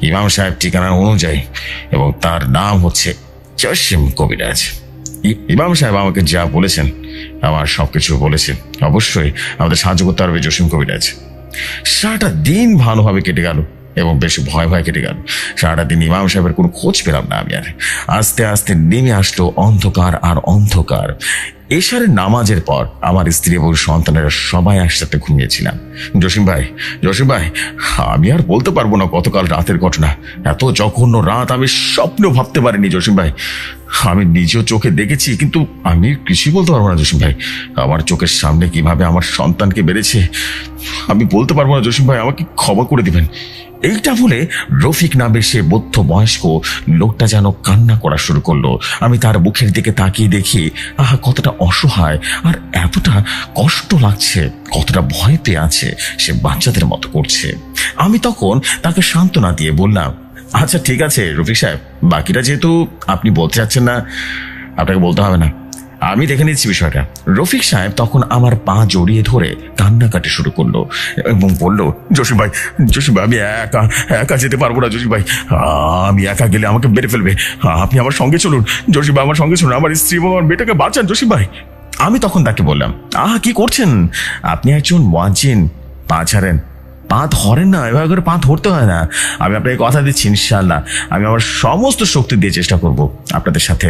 ইমাম সাহেব ঠিকানা অনুযায়ী এবং তার নাম হচ্ছে জসিম কবিরাজ। ইমাম সাহেব আমাকে যা বলেছেন আমার সবকিছু বলেছেন, অবশ্যই আমাদের সাহায্য করতে পারবে জসিম কবিরাজ। সারাটা দিন ভালোভাবে কেটে গেল এবং বেশ ভয় ভয় কেটে গেল। সারাটা দিন ইমাম সাহেবের কোনো খোঁজ পেলাম না আমি আর। আস্তে আস্তে নেমে আসলো অন্ধকার আর অন্ধকার। এশারের নামাজের পর আমার স্ত্রী এবং সন্তানেরা সবাই একসাথে ঘুমিয়েছিলাম। জসিম ভাই, আমি আর বলতে পারবো না গতকাল রাতের ঘটনা। এত জঘন্য রাত আমি স্বপ্ন ভাবতে পারিনি জসিম ভাই। আমি নিজেও চোখে দেখেছি, কিন্তু আমি কিছুই বলতে পারবো না জসিম ভাই। আমার চোখের সামনে কিভাবে আমার সন্তানকে বেড়েছে আমি বলতে পারবো না জসিম ভাই, আমাকে ক্ষমা করে দিবেন। এইটা বলে রফিক নামের সে মধ্য বয়স্ক লোকটা যেন কান্না করা শুরু করলো। আমি তার মুখের দিকে তাকিয়ে দেখি কতটা অসহায় আর এতটা কষ্ট লাগছে, কতটা ভয় পেয়ে আছে, সে বাচ্চাদের মতো করছে। আমি তখন তাকে সান্ত্বনা দিয়ে বললাম, আচ্ছা ঠিক আছে রফিক সাহেব, বাকিটা যেহেতু আপনি বলতে চাচ্ছেন না, আপনাকে বলতে হবে না, আমি দেখে নিচ্ছি বিষয়টা। রফিক সাহেব তখন আমার পা জড়িয়ে ধরে কান্নাকাটি শুরু করলো এবং বললো, জসিম ভাই আমি একা যেতে পারবো না জসিম ভাই, আমি একা গেলে আমাকে মেরে ফেলবে, আপনি আমার সঙ্গে চলুন জসিম ভাই, আমার সঙ্গে চলুন, আমার স্ত্রী এবং আমার মেয়েটাকে বাঁচান জসিম ভাই। আমি তখন তাকে বললাম, কি করছেন আপনি? একজন মুয়াজ্জিন, পা ছাড়েন, পা ধরেন না, এভাবে করে পা ধরতে হয় না। আমি আপনাকে কথা দিচ্ছি ইনশাল্লাহ আমি আমার সমস্ত শক্তি দিয়ে চেষ্টা করব আপনাদের সাথে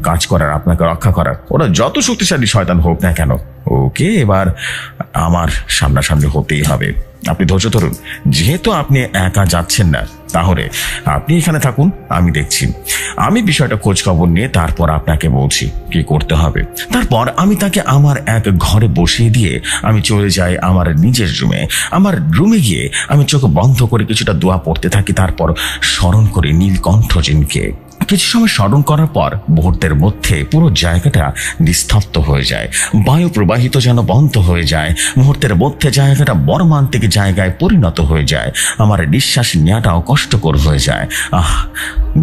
কাজ করার, আপনাকে রক্ষা করার। ওরা যত শক্তিশালী শয়তান হোক না কেন, ওকে এবার আমার সামনাসামনি হতেই হবে। আপনি ধৈর্য ধরুন। যেহেতু আপনি একা যাচ্ছেন না, তাহলে আপনি এখানে থাকুন, আমি দেখছি। আমি বিষয়টা খোঁজ খবর নিয়ে তারপর আপনাকে বলছি কি করতে হবে। তারপর আমি তাকে আমার এক ঘরে বসিয়ে দিয়ে আমি চলে যাই আমার নিজের রুমে। আমার রুমে গিয়ে আমি চোখ বন্ধ করে কিছুটা দোয়া পড়তে থাকি। তারপর স্মরণ করি নীলকণ্ঠজিনকে। কিছু সময় স্মরণ করার পর মুহূর্তের মধ্যে পুরো জায়গাটা নিস্তব্ধ হয়ে যায়, বায়ু প্রবাহিত যেন বন্ধ হয়ে যায়। মুহূর্তের মধ্যে জায়গাটা মর্মান্তিক জায়গায় পরিণত হয়ে যায়। আমার নিঃশ্বাস নেওয়াটাও কষ্টকর হয়ে যায়।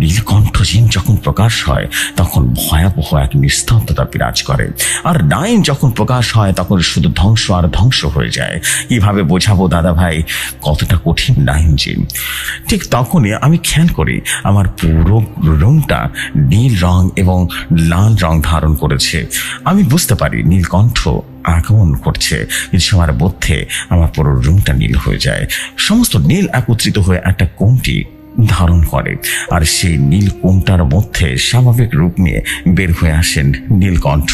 নীলকণ্ঠজিন যখন প্রকাশ হয় তখন ভয়াবহ এক নিস্তব্ধতা বিরাজ করে, আর নাইম যখন প্রকাশ হয় তখন শুধু ধ্বংস আর ধ্বংস হয়ে যায়। কিভাবে বোঝাবো দাদা ভাই কতটা কঠিন নাইমজি। ঠিক তখনই আমি খেয়াল করি আমার পুরো রুমটা নীল রং এবং লাল রং ধারণ করেছে। আমি বুঝতে পারি নীলকণ্ঠ আগমন করছে। কিছু সময়ের মধ্যে আমার পুরো রুমটা নীল হয়ে যায়। সমস্ত নীল একত্রিত হয়ে একটা কোণটি ধারণ করে, আর সেই নীল কোণটার মধ্যে স্বাভাবিক রূপ নিয়ে বের হয়ে আসেন নীলকণ্ঠ।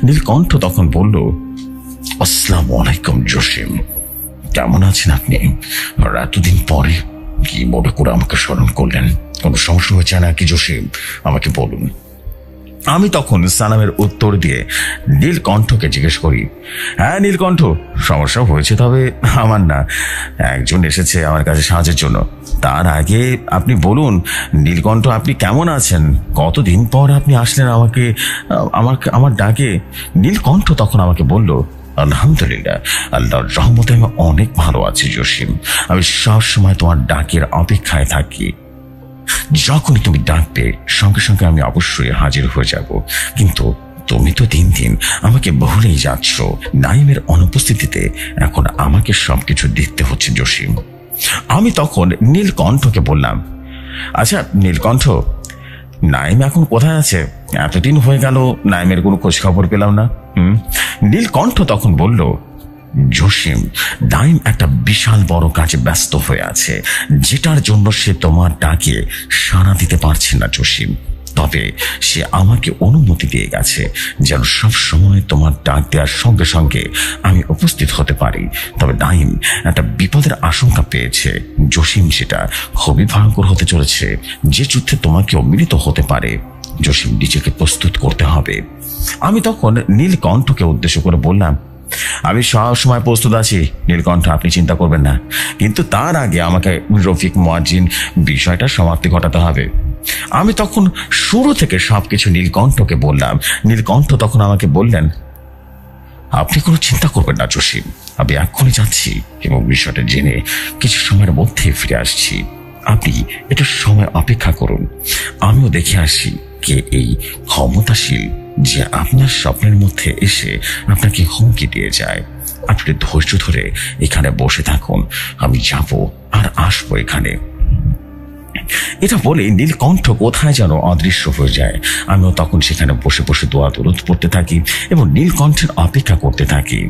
নীলকণ্ঠ তখন বলল, আসসালামু আলাইকুম জসিম, কেমন আছেন আপনি? আর এতদিন পরে কি মনে করে আমাকে স্মরণ করলেন? কোনো সমস্যা হয়েছে নাকি জসিম? আমাকে বলুন। আমি তখন সালামের উত্তর দিয়ে নীলকণ্ঠকে জিজ্ঞেস করি, হ্যাঁ নীলকণ্ঠ, সমস্যা হয়েছে, তবে আমার না, একজন এসেছে আমার কাছে সাহায্যের জন্য। তার আগে আপনি বলুন নীলকণ্ঠ, আপনি কেমন আছেন? কতদিন পর আপনি আসলেন আমার ডাকে। নীলকণ্ঠ তখন আমাকে বলল, আলহামদুলিল্লাহ, আল্লাহর রহমতে আমি অনেক ভালো আছি জসিম। আমি সবসময় তোমার ডাকের অপেক্ষায় থাকি। যখনই তুমি ডাকবে সঙ্গে সঙ্গে আমি অবশ্যই হাজির হয়ে যাব। কিন্তু তুমি তো দিন দিন আমাকে ভুলেই যাচ্ছ। নাইমের অনুপস্থিতিতে এখন আমাকে সবকিছু দেখতে হচ্ছে জসিম। আমি তখন নীলকণ্ঠকে বললাম, আচ্ছা নীলকণ্ঠ, নাইম এখন কোথায় আছে? এতদিন হয়ে গেল নাইমের কোনো খোঁজ খবর পেলাম না। নীলকণ্ঠ তখন বলল, জসিম, নাইম একটা বিশাল বড় কাজে ব্যস্ত হয়ে আছে, যেটার জন্য সে তোমার ডাকে সাড়া দিতে পারছে না জসিম। তবে সে আমাকে অনুমতি দিয়ে গেছে যেন সব সময় তোমার ডাক দেওয়ার সঙ্গে সঙ্গে আমি উপস্থিত হতে পারি। তবে নাইম একটা বিপদের আশঙ্কা পেয়েছে জসিম, যেটা খুবই ভয়ঙ্কর হতে চলেছে, যে যুদ্ধে তোমাকেও মিলিত হতে পারে। জসিম, নিজেকে প্রস্তুত করতে হবে। আমি তখন নীলকণ্ঠকে উদ্দেশ্য করে বললাম, আমি সব সময় প্রস্তুত আছি নীলকণ্ঠ, আপনি চিন্তা করবেন না। কিন্তু তার আগে আমাকে রফিক মুয়াজ্জিন বিষয়টা সমাপ্তি ঘটাতে হবে। আমি তখন শুরু থেকে সবকিছু নীলকণ্ঠকে বললাম। নীলকণ্ঠ তখন আমাকে বললেন, আপনি কোনো চিন্তা করবেন না জসিম, আমি এক্ষুনি যাচ্ছি এবং বিষয়টা জেনে কিছু সময়ের মধ্যে ফিরে আসছি। আপনি একটু সময় অপেক্ষা করুন, আমিও দেখে আসি কে এই ক্ষমতাশীল যে আপনার স্বপ্নের মধ্যে এসে আপনাকে হুমকি দিয়ে যায়। আপনি ধৈর্য ধরে এখানে বসে থাকুন, আমি যাব আর আসবো এখানে। এটা বলে নীলকণ্ঠ কোথায় যেন অদৃশ্য হয়ে যায়। আমিও তখন সেখানে বসে বসে দোয়া দরুদ পড়তে থাকি এবং নীলকণ্ঠের অপেক্ষা করতে থাকি।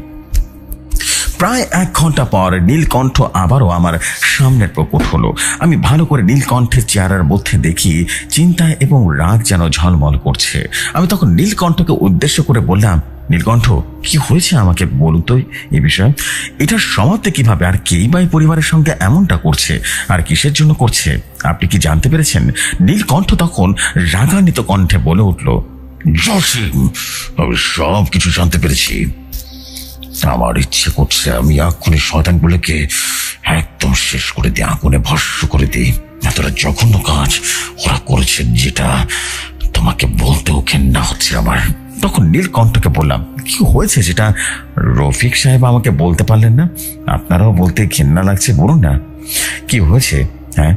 প্রায় 1 ঘন্টা পর নীলকণ্ঠ আবারও আমার সামনের প্রকট হলো। আমি ভালো করে নীলকণ্ঠের চেহারার মধ্যে দেখি চিন্তায় এবং রাগ যেন ঝলমল করছে। আমি তখন নীলকণ্ঠকে উদ্দেশ্য করে বললাম, নীলকণ্ঠ, কি হয়েছে আমাকে বলুন তো এই বিষয়ে। এটার সমাপ্তি কিভাবে, আর কেই বা পরিবারের সঙ্গে এমনটা করছে, আর কিসের জন্য করছে, আপনি কি জানতে পেরেছেন? নীলকণ্ঠ তখন রাগান্বিত কণ্ঠে বলে উঠল, জসিম, আমি সব কিছু জানতে পেরেছি। আমার ইচ্ছে করছে আমি এক্ষুনি শয়তানগুলোকে একদম শেষ করে দিই, আগুনে ভস্ম করে দিই। এতটা জঘন্য কাজ ওরা করেছে যেটা তোমাকে বলতেও ঘেন্না হচ্ছে আমার। তখন নীলকণ্ঠকে বললাম, কি হয়েছে যেটা রফিক সাহেব আমাকে বলতে পারলেন না? আপনারাও বলতে ঘেন্না লাগছে, বলুন না কি হয়েছে। হ্যাঁ,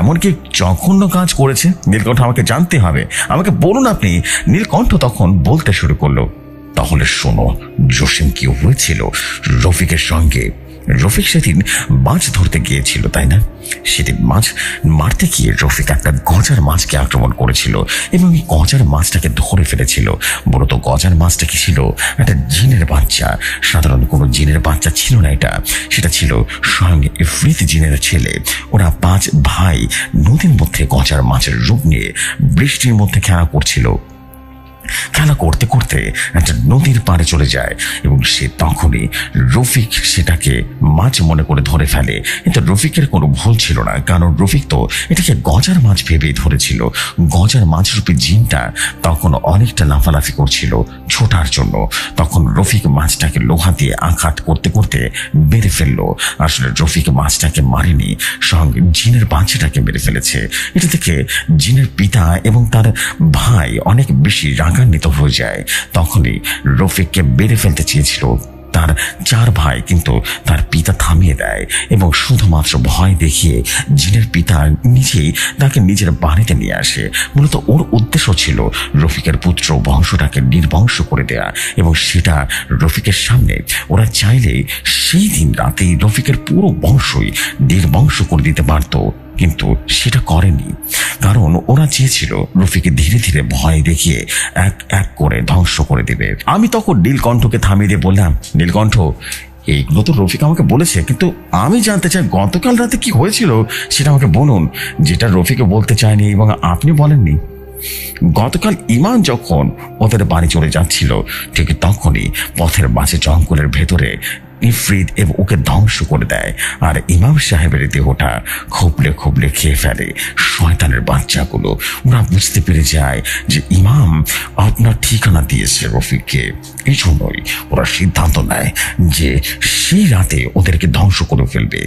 এমন কি জঘন্য কাজ করেছে নীলকণ্ঠ? আমাকে জানতে হবে, আমাকে বলুন আপনি। নীলকণ্ঠ তখন বলতে শুরু করলো, তাহলে শোনো জসিম, কি হয়েছিল রফিকের সঙ্গে। রফিক সেদিন মাছ ধরতে গিয়েছিল, তাই না? সেদিন মাছ মারতে গিয়ে রফিক একটা গজার মাছকে আক্রমণ করেছিল এবং এই গজার মাছটাকে ধরে ফেলেছিল। মূলত গজার মাছটা কি ছিল? একটা জিনের বাচ্চা। সাধারণ কোনো জিনের বাচ্চা ছিল না এটা, সেটা ছিল স্বয়ং ইফরিত জিনের ছেলে। ওরা 5 ভাই নদীর মধ্যে গজার মাছের রূপ নিয়ে বৃষ্টির মধ্যে খেলা করছিল। খেলা করতে করতে একটা নদীর পাড়ে চলে যায় এবং সে তখনই রফিক সেটাকে মাছ মনে করে ধরে ফেলে। কিন্তু রফিকের কোনো ভুল ছিল না, কারণ রফিক তো এটাকে গজার মাছ ভেবেই ধরেছিল। গজার মাছরূপী জিনটা তখন অনেকটা লাফালাফি করছিল ছোটার জন্য। তখন রফিক মাছটাকে লোহা দিয়ে আঘাত করতে করতে মেরে ফেললো। আসলে রফিক মাছটাকে মারেনি, সঙ্গে জিনের বাচ্চাটাকে মেরে ফেলেছে। এটা থেকে জিনের পিতা এবং তার ভাই অনেক বেশি রাগান্বিত হয়ে যায়। তখনই রফিককে মেরে ফেলতে চেয়েছিল তার 4 ভাই, কিন্তু তার পিতা থামিয়ে দেয় এবং শুধুমাত্র ভয় দেখিয়ে জিনের পিতা নিজেই তাকে নিজের বাড়িতে নিয়ে আসে। মূলত ওর উদ্দেশ্য ছিল রফিকের পুত্র বংশটাকে নির্বংশ করে দেয়া, এবং সেটা রফিকের সামনে ওরা চাইলে সেই দিন রাতেই রফিকের পুরো বংশই নির্বংশ করে দিতে পারত, কিন্তু সেটা করেনি। কারণ ওরা চেয়েছিল রফিকে ধীরে ধীরে ভয় দেখিয়ে এক এক করে ধ্বংস করে দেবে। আমি তখন নীলকণ্ঠকে থামিয়ে দিয়ে বললাম, নীলকণ্ঠ, এইগুলো তো রফিক আমাকে বলেছে, কিন্তু আমি জানতে চাই গতকাল রাতে কি হয়েছিল সেটা আমাকে বলুন, যেটা রফিকে বলতে চায়নি এবং আপনি বলেননি। গতকাল ইমান যখন ওদের বাড়ি চলে যাচ্ছিল, ঠিক তখনই পথের মাঝে জঙ্গলের ভেতরে ইফরিত এবং ওকে ধ্বংস করে দেয়, আর ইমাম সাহেবের দেহটা খুবলে খুবলে খেয়ে ফেলে শয়তানের বাচ্চাগুলো। ওরা বুঝতে পেরে যায় যে ইমাম আপনার ঠিকানা দিয়েছে রফিককে। এই জন্যই ওরা সিদ্ধান্ত নেয় যে সেই রাতে ওদেরকে ধ্বংস করে ফেলবে।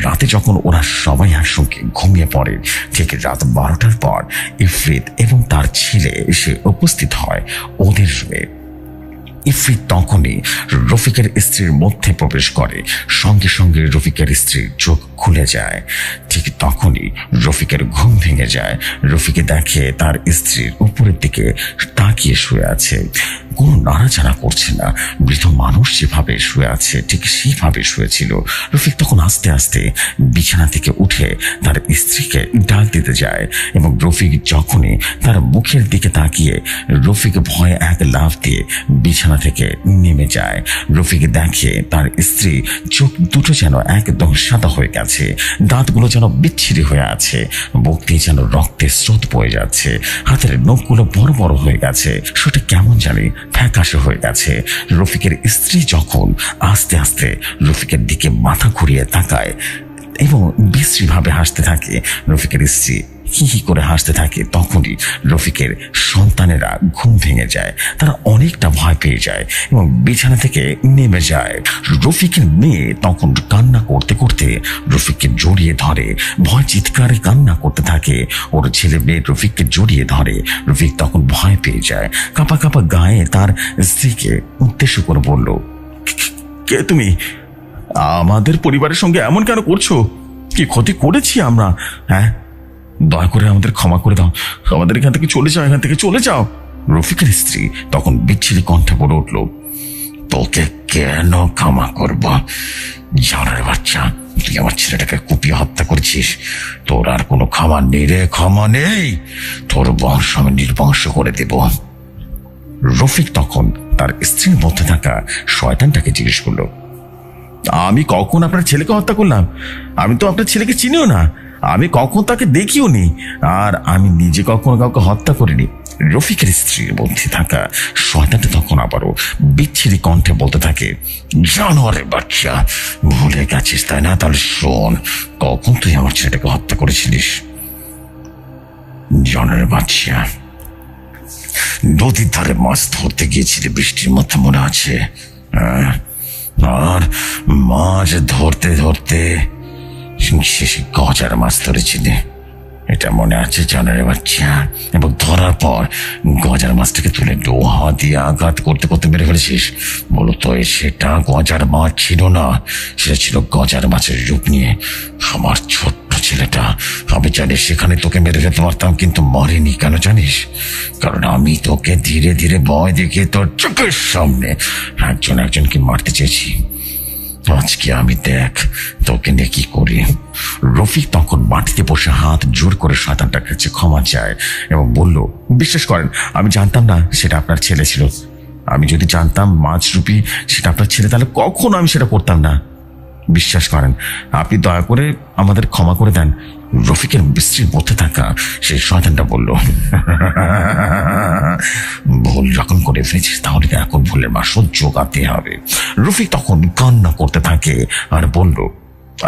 রাতে যখন ওরা সবাই একসঙ্গে ঘুমিয়ে পড়ে, ঠিক রাত 12টার পর ইফরিত এবং তার ছেলে এসে উপস্থিত হয় ওদের রুমে। ইফরিত তখনই রফিকের স্ত্রীর মধ্যে প্রবেশ করে। সঙ্গে সঙ্গে রফিকের স্ত্রীর চোখ খুলে যায়। ঠিক তখনই রফিকের ঘুম ভেঙে যায়। রফিকে দেখে তার স্ত্রীর উপরের দিকে তাকিয়ে শুয়ে আছে, কোনো নাড়াচাড়া করছে না। বৃদ্ধ মানুষ যেভাবে শুয়ে আছে ঠিক সেইভাবে শুয়েছিল। রফিক তখন আস্তে আস্তে বিছানা থেকে উঠে তার স্ত্রীকে ডাক দিতে যায়, এবং রফিক যখনই তার মুখের দিকে তাকিয়ে রফিক ভয়ে এক লাফ দিয়ে বিছানা থেকে নেমে যায়। রফিক দেখে তার স্ত্রী চোখ দুটো যেন একদম সাদা হয়ে গেছে, দাঁতগুলো যেন বিচ্ছিরি হয়ে আছে, বুক দিয়ে যেন রক্তের স্রোত বয়ে যাচ্ছে, হাতের নখগুলো বড় বড় হয়ে গেছে, সেটা কেমন জানি ফ্যাকাশে হয়ে গেছে। রফিকের স্ত্রী যখন আস্তে আস্তে রফিকের দিকে মাথা ঘুরিয়ে তাকায় এবং বিশ্রীভাবে হাসতে থাকে, রফিকের স্ত্রী হি হি করে হাসতে থাকে, তখনই রফিকের সন্তানেরা ঘুম ভেঙে যায়। তারা অনেকটা ভয় পেয়ে যায় এবং বিছানা থেকে নেমে যায়। রফিকের মেয়ে তখন কান্না করতে করতে রফিককে জড়িয়ে ধরে, ভয় চিৎকারে কান্না করতে থাকে। ওর ছেলে মেয়ে রফিককে জড়িয়ে ধরে। রফিক তখন ভয় পেয়ে যায়, কাঁপা কাঁপা গায়ে তার স্ত্রীকে উদ্দেশ্য করে বলল, কে তুমি? আমাদের পরিবারের সঙ্গে এমন কেন করছো? কি ক্ষতি করেছি আমরা? হ্যাঁ, দয়া করে আমাদের ক্ষমা করে দাও, আমাদের এখান থেকে চলে যাও, এখান থেকে চলে যাও। রফিকের স্ত্রী তখন বিচ্ছিরি কণ্ঠে বলে উঠল, তোকে কেন ক্ষমা করব? জানার বাচ্চা, তুই আমার ছেলেটাকে কুপিয়ে হত্যা করেছিস, তোর আর কোনো ক্ষমা নেই রে, ক্ষমা নেই। তোর বংশ আমি নির্বংশ করে দেব। রফিক তখন তার স্ত্রীর মধ্যে থাকা শয়তানটাকে জিজ্ঞেস করলো, আমি কখন আপনার ছেলেকে হত্যা করলাম? আমি তো আপনার ছেলেকে চিনিও না, আমি কখন তাকে দেখিও নি, আর আমি নিজে কখনো কাউকে হত্যা করিনি। রফিকের স্ত্রীর মধ্যে থাকা শয়তানটা তখন আবারও বিচ্ছিরি কণ্ঠে বলতে থাকে, জানোয়ারের বাচ্চা, ভুলে গেছিস তাই না? তাহলে শোন, কখন তুই আমার ছেলেটাকে হত্যা করেছিলিস? জানোয়ারের বাচ্চা, নদীর ধারে মাছ ধরতে গিয়েছিলি বৃষ্টির মধ্যে, মনে আছে? আর মাছ ধরতে ধরতে শেষে গজার মাছ ধরেছিলি, এটা মনে আছে জানারে বাচ্চা? এবং ধরার পর গজার মাছটাকে তুলে লোহা দিয়ে আঘাত করতে করতে মেরে ফেলেছিস। মূলত সেটা গজার মাছ ছিল না, সেটা ছিল গজার মাছের রূপ নিয়ে আমার ছোট্ট ছেলেটা। আমি জানি সেখানে তোকে মেরে ফেলতে পারতাম, কিন্তু মরেনি। কেন জানিস? কারণ আমি তোকে ধীরে ধীরে ভয় দেখিয়ে তোর চোখের সামনে একজন একজনকে মারতে চেয়েছি। আজকে আমি দেখ তোকে নিয়ে কি করি। রফিক তখন মাটিতে বসে হাত জোর করে শয়তানটার কাছে ক্ষমা চায় এবং বলল, বিশ্বাস করেন, আমি জানতাম না সেটা আপনার ছেলে ছিল। আমি যদি জানতাম মাছরূপী সেটা আপনার ছেলে, তাহলে কখনো আমি সেটা করতাম না। বিশ্বাস করেন, আপনি দয়া করে আমাদের ক্ষমা করে দেন। রফিকের স্ত্রীর মধ্যে থাকা সেই শয়তানটা বলল, ভুল যখন করে ফেলেছিস তাহলে এখন ভুলের মাসুল জোগাতে হবে। রফিক তখন কান্না করতে থাকে আর বলল,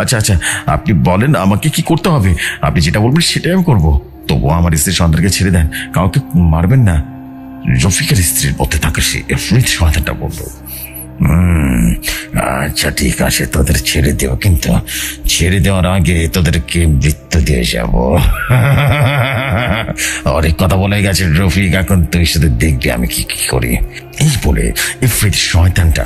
আচ্ছা আচ্ছা, আপনি বলেন আমাকে কি করতে হবে, আপনি যেটা বলবেন সেটাই আমি করবো। তবুও আমার স্ত্রী সন্তানকে ছেড়ে দেন, কাউকে মারবেন না। রফিকের স্ত্রীর মধ্যে থাকা সেই এফরিত শয়তানটা বলল, আচ্ছা ঠিক আছে, তোদের ছেড়ে দেও, কিন্তু ছেড়ে দেওয়ার আগে তোদেরকে মৃত্যু দিয়ে যাব। অনেক কথা বলে গেছে রফিক, এখন তুই শুধু দেখবি আমি কি কি করি। এই বলে ইফরিত শয়তানটা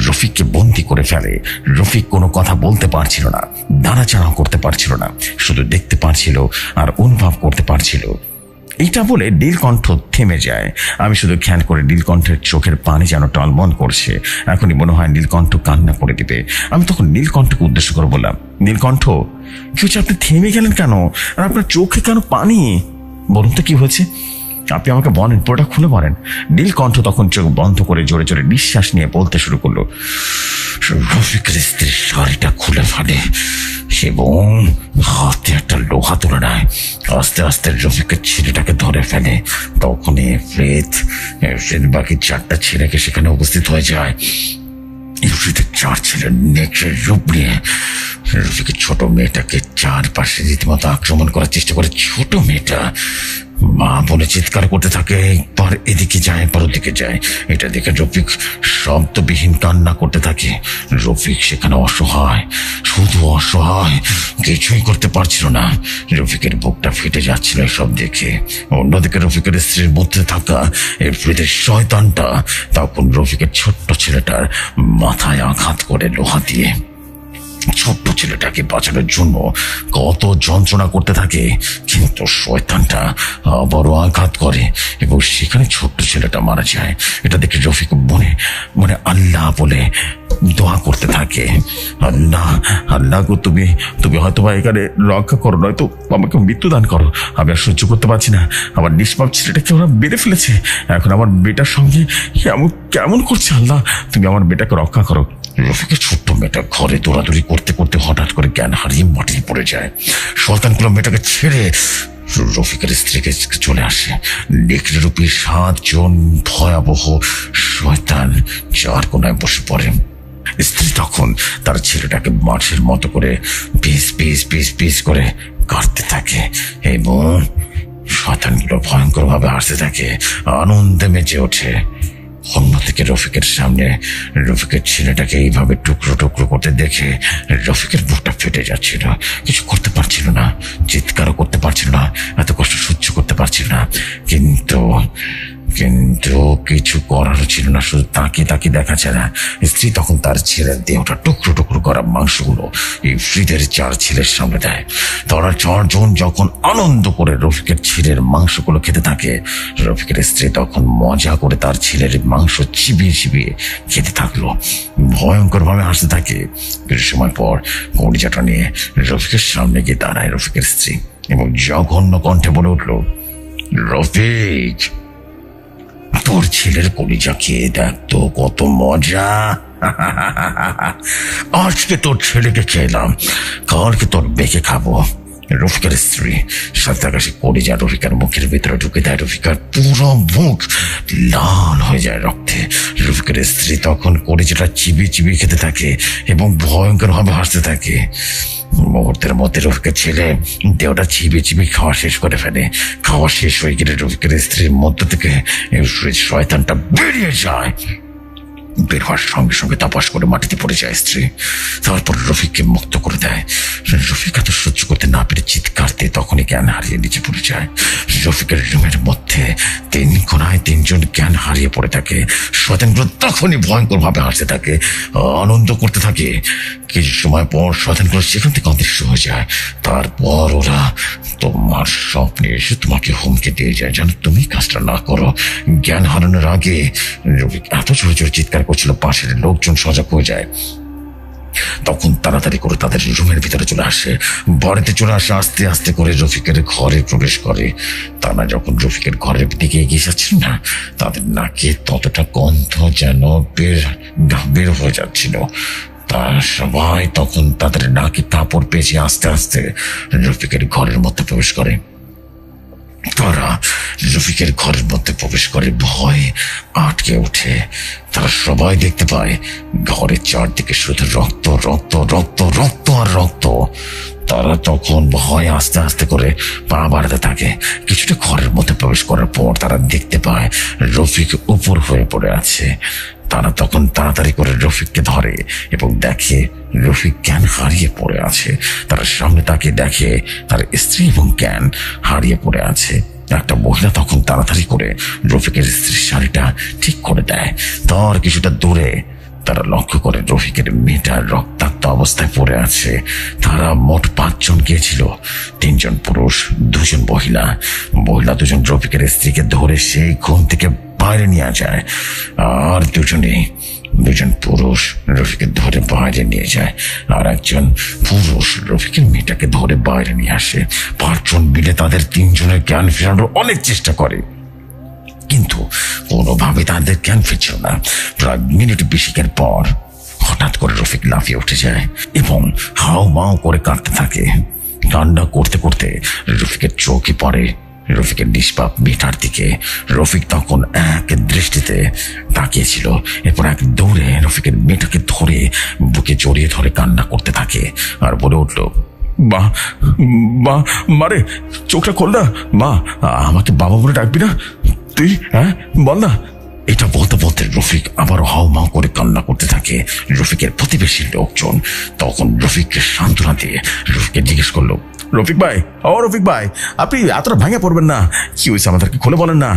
রফিককে বন্দি করে ফেলে। রফিক কোনো কথা বলতে পারছিল না, দাঁড়াচাড়াও করতে পারছিল না, শুধু দেখতে পারছিল আর অনুভব করতে পারছিল। এইটা বলে নীলকণ্ঠ থেমে যায়। আমি শুধু খেয়াল করে নীলকণ্ঠের চোখের পানি যেন টলমল করছে, এখনই মনে হয় নীলকণ্ঠ কান্না করে দিবে। আমি তখন নীলকণ্ঠকে উদ্দেশ্য করে বললাম, নীলকণ্ঠ কি হচ্ছে, আপনি থেমে গেলেন কেন, আর আপনার চোখে কেন পানি, বলুন তো কি হয়েছে, আপনি আমাকে বলেন, পুরোটা খুলে বলেন। নীলকণ্ঠ তখন চোখ বন্ধ করে জোরে জোরে নিঃশ্বাস নিয়ে বলতে শুরু করলো, রফিকের স্ত্রীর শাড়িটা খুলে ফেলে এবং হাতে একটা লোহা তুলে নেয়, আস্তে আস্তে রফিকের ছেলেটাকে ধরে ফেলে। তখন এফরিত বাকি 4টা ছেলেকে সেখানে উপস্থিত হয়ে যায়। ইফরিতের 4 ছেলের নেকের রূপ নিয়ে রফিকের ছোট মেয়েটাকে চারপাশে রীতিমতো আক্রমণ করার চেষ্টা করে। ছোট মেয়েটা মা বলে চিৎকার করতে থাকে, একবার এদিকে যায় একবার ওদিকে যায়। এটা দেখে রফিক শব্দবিহীন কান্না করতে থাকে। রফিক সেখানে অসহায়, শুধু অসহায়, কিছুই করতে পারছিল না। রফিকের বুকটা ফেটে যাচ্ছিল এসব দেখে। অন্যদিকে রফিকের স্ত্রীর মধ্যে থাকা এফরিতের শয়তানটা তখন রফিকের ছোট্ট ছেলেটার মাথায় আঘাত করে লোহা দিয়ে। ছোট্ট ছেলেটাকে বাঁচানোর জন্য কত যন্ত্রণা করতে থাকে, কিন্তু শয়তানটা আবারও আঘাত করে এবং সেখানে ছোট্ট ছেলেটা মারা যায়। এটা দেখে রফিক মনে মনে আল্লাহ বলে দোয়া করতে থাকে, আল্লাহ আল্লাহ গো, তুমি হয়তো বা এখানে রক্ষা করো, নয়তো আমাকে মৃত্যুদান করো। আমি আর সহ্য করতে পারছি না, আমার নিষ্পাপ ছেলেটাকে ওরা মেরে ফেলেছে, এখন আমার বেটার সঙ্গে কেমন করছে। আল্লাহ তুমি আমার বেটাকে রক্ষা করো। রফিকের ছোট্ট মেয়েটা ঘরে দৌড়াদৌড়ি করতে করতে হঠাৎ করে জ্ঞান হারিয়ে মাটিতে পড়ে যায়। শয়তানগুলো মেয়েটাকে ছেড়ে রফিকের স্ত্রীকে চলে আসে। নেকড়েরূপী 7 জন ভয়াবহ শয়তান 4 কোনায় বসে পড়ে। স্ত্রী তখন তার ছেলেটাকে মাছের মতো করে পিস পিস পিস পিস করে কাটতে থাকে এবং শয়তানগুলো ভয়ঙ্কর ভাবে হাসতে থাকে, আনন্দে মেজে ওঠে। অন্যদিকে রফিকের সামনে রফিকের ছেলেটাকে এইভাবে টুকরো টুকরো করতে দেখে রফিকের বুকটা ফেটে যাচ্ছিল, কিছু করতে পারছিল না, চিৎকারও করতে পারছিল না, এত কষ্ট সহ্য করতে পারছিল না। কিন্তু কিছু করারও ছিল না, শুধু তাকিয়ে দেখা ছাড়া। স্ত্রী তখন তার ছেলের দেহটা টুকরো টুকরো করা মাংসগুলো ইফরিতের 4 ছেলের সামনে দেয়। তারা 4 জন যখন আনন্দ করে রফিকের ছেলের মাংসগুলো খেতে থাকে, রফিকের স্ত্রী তখন মজা করে তার ছেলের মাংস চিবিয়ে চিবিয়ে খেতে থাকলো, ভয়ঙ্কর ভাবে হাসতে থাকে। কিছু সময় পর কড়িজাটা নিয়ে রফিকের সামনে গিয়ে দাঁড়ায় রফিকের স্ত্রী এবং জঘন্য কণ্ঠে বলে উঠল, রফিক তোর ছেলের কলিজা খেয়ে দেখ তো কত মজা। আজকে তোর ছেলেকে খেলাম, কালকে তোর বেঁকে খাবো। রফিকের স্ত্রী সাতাকাশি কলিজা রফিকার মুখের ভিতরে ঢুকে দেয়। রফিকার পুরো মুখ লাল হয়ে যায় রক্তে। রফিকের স্ত্রী তখন কলিজাটা চিবিয়ে চিবিয়ে খেতে থাকে এবং ভয়ঙ্কর ভাবে হাসতে থাকে। মুহূর্তের মধ্যে রফিকের ছেলে দেহটা চিবিয়ে চিবিয়ে খাওয়া শেষ করে ফেলে। খাওয়া শেষ হয়ে গেলে রফিকের স্ত্রীর মধ্য থেকে শয়তানটা বেরিয়ে যায়। বের হওয়ার সঙ্গে সঙ্গে তাপাস করে মাটিতে পড়ে যায় স্ত্রী। তারপর রফিককে মুক্ত করে দেয়। রফিক এত সহ্য করতে না পেরে চিৎকার দিয়ে তখনই জ্ঞান হারিয়ে নিচে পড়ে যায়। রফিকের রুমের মধ্যে 3 কোণায় 3 জন জ্ঞান হারিয়ে পড়ে থাকে। শয়তানগুলো তখনই ভয়ঙ্কর ভাবে হাসতে থাকে, আনন্দ করতে থাকে। কিছু সময় পর শয়তানগুলো সেখান থেকে অদৃশ্য হয়ে যায়। তারপর ওরা তোমার স্বপ্নে এসে তোমাকে হুমকি দিয়ে যায়, যেন তুমি কাজটা না করো। জ্ঞান হারানোর আগে রফিক এত জোরে জোরে চিৎকার করছিল, পাশের লোকজন সজাগ হয়ে যায়। তখন তাড়াতাড়ি করে তাদের রুমের ভিতরে চলে আসে, বাড়িতে চলে আসে। আস্তে আস্তে করে রফিকের ঘরে প্রবেশ করে। তারা যখন রফিকের ঘরের দিকে এগিয়ে যাচ্ছিল না, তাদের নাকে ততটা গন্ধ যেন বের হয়ে যাচ্ছিল। তারা সবাই তখন তাদের নাকি কাপড় পেঁচে আস্তে আস্তে রফিকের ঘরের মধ্যে প্রবেশ করে। তারা রফিকের ঘরের মধ্যে প্রবেশ করে ভয়ে আটকে ওঠে। তারা সবাই দেখতে পায় ঘরের চারদিকে শুধু রক্ত রক্ত রক্ত রক্ত আর রক্ত। তারা তখন ভয়ে আস্তে আস্তে করে পা বাড়াতে থাকে। কিছুটা ঘরের মধ্যে প্রবেশ করার পর তারা দেখতে পায় রফিক উপর হয়ে পড়ে আছে। তারা তখন তাড়াতাড়ি করে রফিককে ধরে এবং দেখে রফিক জ্ঞান হারিয়ে পড়ে আছে। তারা সামনে তাকে দেখে তার স্ত্রী এবং জ্ঞান হারিয়ে পড়ে আছে। একটা মহিলা তখন তাড়াতাড়ি করে রফিকের স্ত্রীর শাড়িটা ঠিক করে দেয়। তার কিছুটা দূরে তারা লক্ষ্য করে রফিকের মেয়েটা রক্তাক্ত অবস্থায় পড়ে আছে। তারা মোট 5 জন গিয়েছিল, 3 জন পুরুষ, 2 জন মহিলা। মহিলা 2 জন রফিকের স্ত্রীকে ধরে সেই ঘুম থেকে বাইরে নিয়ে যায়, আর 2 জন পুরুষ রফিকে ধরে বাইরে নিয়ে যায়, আর একজন পুরুষ রফিকের মেয়েটাকে ধরে বাইরে নিয়ে আসে। 5 জন মিলে তাদের 3 জনের জ্ঞান ফেরানোর অনেক চেষ্টা করে, কিন্তু কোনোভাবে তাদের জ্ঞান ফিরছিল না। প্রায় মিনিট 20 পর হঠাৎ করে রফিক লাফিয়ে উঠে যায় এবং হাও মাও করে কাঁদতে থাকে। কান্না করতে করতে রফিকের চোখে পড়ে রফিকের নিষ্পাপ মেয়েটার দিকে। রফিক তখন এক দৃষ্টিতে তাকিয়েছিল। এরপর এক দৌড়ে রফিকের মেয়েটাকে ধরে বুকে জড়িয়ে ধরে কান্না করতে থাকে আর বলে উঠল, মা মা মারে, চোখটা খোল না মা, আমাকে বাবা বলে ডাকবি না তুই? হ্যাঁ বল না। এটা বলতে বলতে রফিক আবারও হাউমাউ করে কান্না করতে থাকে। রফিকের প্রতিবেশী লোকজন তখন রফিককে সান্ত্বনা দিয়ে রফিককে জিজ্ঞেস করলো, রফিক ভাই, ও রফিক ভাই, আপনি এতটা ভেঙে পড়বেন না, কি হয়েছে আমাদেরকে খুলে বলেন না।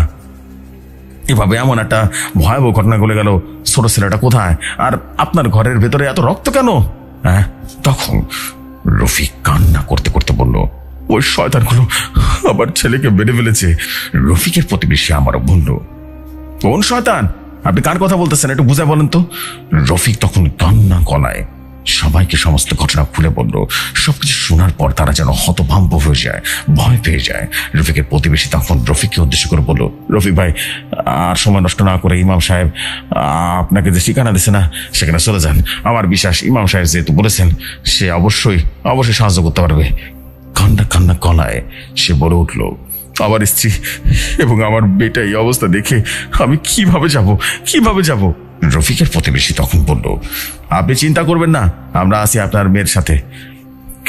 এভাবে এমন একটা ভয়াবহ ঘটনা ঘটে গেল, ছোট ছেলেটা কোথায়, আর আপনার ঘরের ভেতরে এত রক্ত কেন? হ্যাঁ, তখন রফিক কান্না করতে করতে বলল, ওই শয়তানগুলো আমার ছেলেকে মেরে ফেলেছে। রফিকের প্রতিবেশী আমারও বলল, কোন শয়তান? আপনি কার কথা বলতেছেন, একটু বুঝে বলেন তো। রফিক তখন কান্না গলায় সবাইকে সমস্ত ঘটনা খুলে বলল। সবকিছু শোনার পর তারা যেন হতভম্ব হয়ে যায়, ভয় পেয়ে যায়। রফিকের প্রতিবেশী তখন রফিককে উদ্দেশ্য করে বলল, রফিক ভাই, আর সময় নষ্ট না করে ইমাম সাহেব আপনাকে যে ঠিকানা দিছে না, সেখানে চলে যান। আমার বিশ্বাস ইমাম সাহেব যেহেতু বলেছেন, সে অবশ্যই সাহায্য করতে পারবে। কান্না কান্না গলায় সে বলে উঠল, আমার স্ত্রী এবং আমার বেটা এই অবস্থা দেখে আমি কিভাবে যাব? রফিকের প্রতিবেশী তখন বলল, আপনি চিন্তা করবেন না, আমরা আছি আপনার মেয়ের সাথে,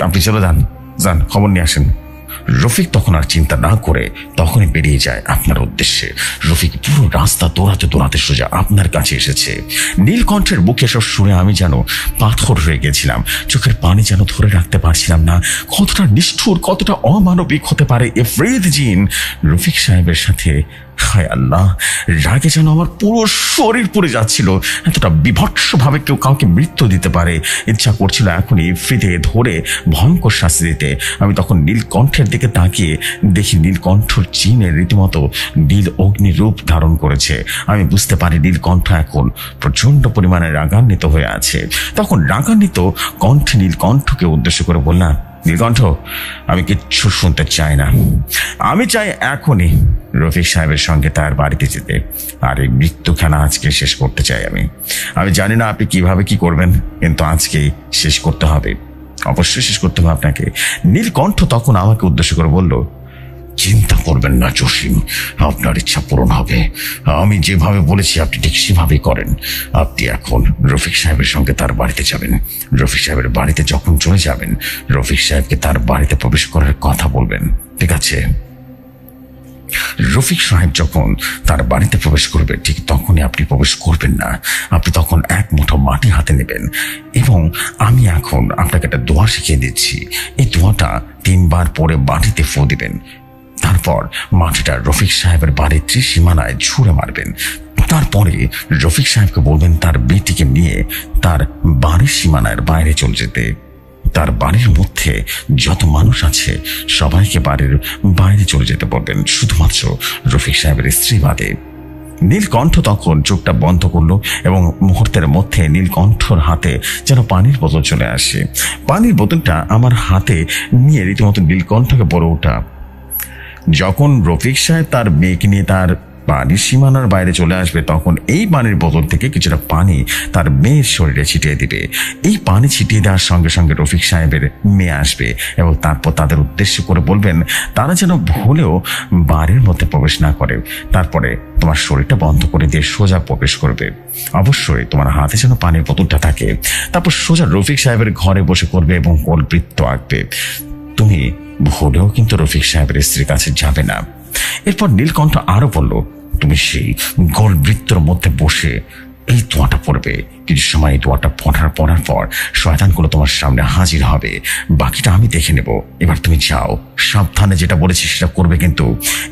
আপনি চলে যান খবর নিয়ে আসেন। রফিক তখন আর চিন্তা না করে তখনই বেরিয়ে যায় আপনার উদ্দেশ্যে। রফিক পুরো রাস্তা দৌড়াতে সোজা আপনার কাছে এসেছে। নীলকণ্ঠের বুকে সব শুনে আমি যেন পাথর হয়ে গেছিলাম, চোখের পানি যেন ধরে রাখতে পারছিলাম না। কতটা নিষ্ঠুর, কতটা অমানবিক হতে পারে ইফরিত জিন রফিক সাহেবের সাথে। হায় আল্লাহ, রাগে যেন আমার পুরো শরীর পুড়ে যাচ্ছিল। এতটা বিভৎসভাবে কেউ কাউকে মৃত্যু দিতে পারে? ইচ্ছা করছিল এখনই ইফরিতে ধরে ভয়ঙ্কর শাস্তি দিতে। আমি তখন নীলকণ্ঠের দিকে তাকিয়ে দেখি নীলকণ্ঠর জিনের রীতিমতো নীল অগ্নি রূপ ধারণ করেছে। আমি বুঝতে পারি নীলকণ্ঠ এখন প্রচন্ড পরিমাণে রাগান্বিত হয়ে আছে। তখন রাগান্বিত কণ্ঠে নীলকণ্ঠকে উদ্দেশ্য করে বললাম, নীলকণ্ঠ, আমি কিচ্ছু শুনতে চাই না। আমি চাই এখনই রফিক সাহেবের সঙ্গে তার বাড়িতে যেতে, আর এই মৃত্যু খেলা আজকে শেষ করতে চাই। আমি জানি না আপনি কিভাবে কি করবেন, কিন্তু আজকেই শেষ করতে হবে, অবশ্যই শেষ করতে হবে আপনাকে। নীলকণ্ঠ তখন আমাকে উদ্দেশ্য করে বলল, চিন্তা করবেন না জসিম, আপনার ইচ্ছা পূরণ হবে। আমি যেভাবে বলেছি আপনি ঠিক সেভাবেই করেন। আপনি এখন রফিক সাহেবের সঙ্গে তার বাড়িতে যাবেন। রফিক সাহেবের বাড়িতে যখন চলে যাবেন, রফিক সাহেবকে তার বাড়িতে প্রবেশ করার কথা বলবেন, ঠিক আছে? রফিক সাহেব যখন তার বাড়িতে প্রবেশ করবে, ঠিক তখনই আপনি প্রবেশ করবেন না। আপনি তখন এক মুঠো মাটি হাতে নেবেন এবং আমি এখন আপনাকে একটা দোয়া শিখিয়ে দিচ্ছি। এই দোয়াটা 3 বার পরে মাটিতে ফু দিবেন। তারপর মাটিটা রফিক সাহেবের বাড়ির ত্রিসীমানায় ছুঁড়ে মারবেন। তারপরে রফিক সাহেবকে বলবেন তার বেটিকে নিয়ে তার বাড়ির সীমানার বাইরে চলে যেতে। তার বাড়ির মধ্যে যত মানুষ আছে সবাইকে বাড়ির বাইরে চলে যেতে বলবেন, শুধুমাত্র রফিক সাহেবের স্ত্রী বাদে। নীলকণ্ঠ তখন চোখটা বন্ধ করলো এবং মুহূর্তের মধ্যে নীলকণ্ঠর হাতে যেন পানির বোতল চলে আসে। পানির বোতলটা আমার হাতে নিয়ে রীতিমতো নীলকণ্ঠকে বলে ওঠা, যখন রফিক সাহেব তার মেয়েকে নিয়ে তার বাড়ির সীমানার বাইরে চলে আসবে তখন এই পানির বোতল থেকে কিছুটা পানি তার মেয়ের শরীরে ছিটিয়ে দিবে। এই পানি ছিটিয়ে দেওয়ার সঙ্গে সঙ্গে রফিক সাহেবের মেয়ে আসবে এবং তারপর তাদের উদ্দেশ্য করে বলবেন তারা যেন ভুলেও বাড়ির মধ্যে প্রবেশ না করে। তারপরে তোমার শরীরটা বন্ধ করে দিয়ে সোজা প্রবেশ করবে। অবশ্যই তোমার হাতে যেন পানির বোতলটা থাকে। তারপর সোজা রফিক সাহেবের ঘরে বসে করবে এবং গোলবৃত্ত আঁকবে। তুমি ভুলেও কিন্তু রফিক সাহেবের স্ত্রীর কাছে যাবে না। এরপর নীলকণ্ঠ আরো বলল, তুমি সেই গোল বৃত্তর মধ্যে বসে এই দোয়াটা পড়বে। কিছু সময় এই দোয়াটা পড়ার পর শয়তানগুলো তোমার সামনে হাজির হবে। বাকিটা আমি দেখে নেব। এবার তুমি যাও, সাবধানে যেটা বলেছি সেটা করবে কিন্তু।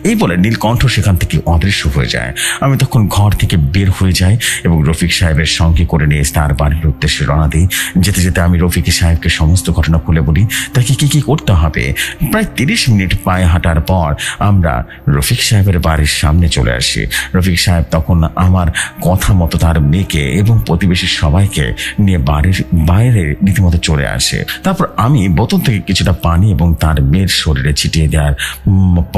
এই বলে নীলকণ্ঠ সেখান থেকে অদৃশ্য হয়ে যায়। আমি তখন ঘর থেকে বের হয়ে যাই এবং রফিক সাহেবের সঙ্গে করে নিয়ে তার বাড়ির উদ্দেশ্যে রওনা দিই। যেতে যেতে আমি রফিক সাহেবকে সমস্ত ঘটনা খুলে বলি তাকে কি কি করতে হবে। প্রায় 30 মিনিট পায়ে হাঁটার পর আমরা রফিক সাহেবের বাড়ির সামনে চলে আসি। রফিক সাহেব তখন আমার কথা মতো তার মেয়েকে এবং প্রতিবেশী সবাইকে নিয়ে বাড়ির বাইরে রীতিমতো চলে আসে। তারপর আমি বোতল থেকে কিছুটা পানি এবং তার মেয়ের শরীরে ছিটিয়ে দেওয়ার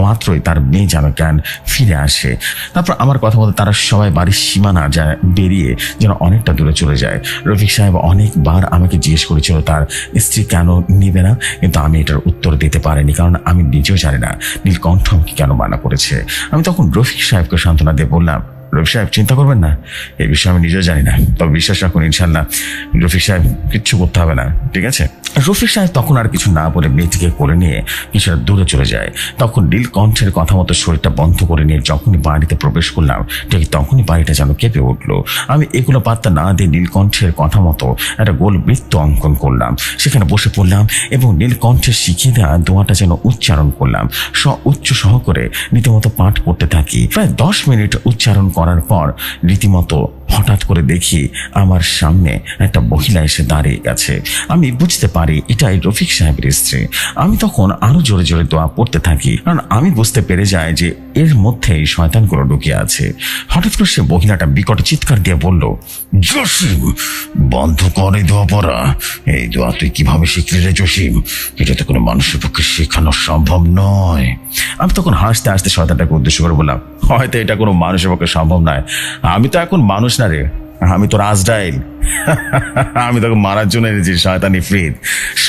মাত্রই তার মেয়ে যেন জ্ঞান ফিরে আসে। তারপর আমার কথা মতো তারা সবাই বাড়ির সীমানা বেরিয়ে যেন অনেকটা দূরে চলে যায়। রফিক সাহেব অনেকবার আমাকে জিজ্ঞেস করেছিল তার স্ত্রী কেন নিবে না, কিন্তু আমি এটার উত্তর দিতে পারিনি, কারণ আমি নিজেও জানি না নীলকণ্ঠ আমাকে কেন মানা করেছে। আমি তখন রফিক সাহেবকে সান্ত্বনা দিয়ে বললাম, রফিক সাহেব চিন্তা করবেন না, এই বিষয়ে আমি নিজেও জানি না, তবে বিশ্বাস রাখুন ইনশাল্লাহ রফিক সাহেব কিচ্ছু করতে হবে না, ঠিক আছে। রফিক সাহেব তখন আর কিছু না বলে মেয়েটিকে কোলে নিয়ে কিছুটা দূরে চলে যায়। তখন নীলকণ্ঠের কথা মতো শরীরটা বন্ধ করে নিয়ে যখনই বাড়িতে প্রবেশ করলাম ঠিক তখনই বাড়িটা যেন কেঁপে উঠলো। আমি এগুলো পাত্তা না দিয়ে নীলকণ্ঠের কথা মতো একটা গোল বৃত্ত অঙ্কন করলাম, সেখানে বসে পড়লাম এবং নীলকণ্ঠের শিখিয়ে দেওয়া দোয়াটা যেন উচ্চারণ করলাম। উচ্চ সহকারে রীতিমতো পাঠ করতে থাকি। প্রায় 10 মিনিট উচ্চারণ করার পর রীতিমতো হঠাৎ করে দেখি আমার সামনে একটা মহিলা এসে দাঁড়িয়ে গেছে। আমি বুঝতে পারি এটাই রফিক সাহেবের স্ত্রী। আমি তখন আরো জোরে জোরে দোয়া পড়তে থাকি, কারণ আমি বুঝতে পেরে যাই যে এর মধ্যেই শয়তানগুলো লুকিয়ে আছে। হঠাৎ করে সে মহিলাটা বিকট চিৎকার দিয়ে বলল, জসিম বন্ধ করে দোয়া পড়া। এই দোয়া তুই কিভাবে শিখলি রে জসিম? এটা তো কোনো মানুষের পক্ষে শেখানো সম্ভব নয়। আমি তখন হাসতে হাসতে শয়তানটাকে উদ্দেশ্য করে বললাম, হয়তো এটা কোনো মানুষের পক্ষে সম্ভব নয়, আমি তো এখন মানুষ না রে, আমি তো রাজডাইল। আমি তখন মারার জন্য এনেছি শয়তানি ফ্রিদ।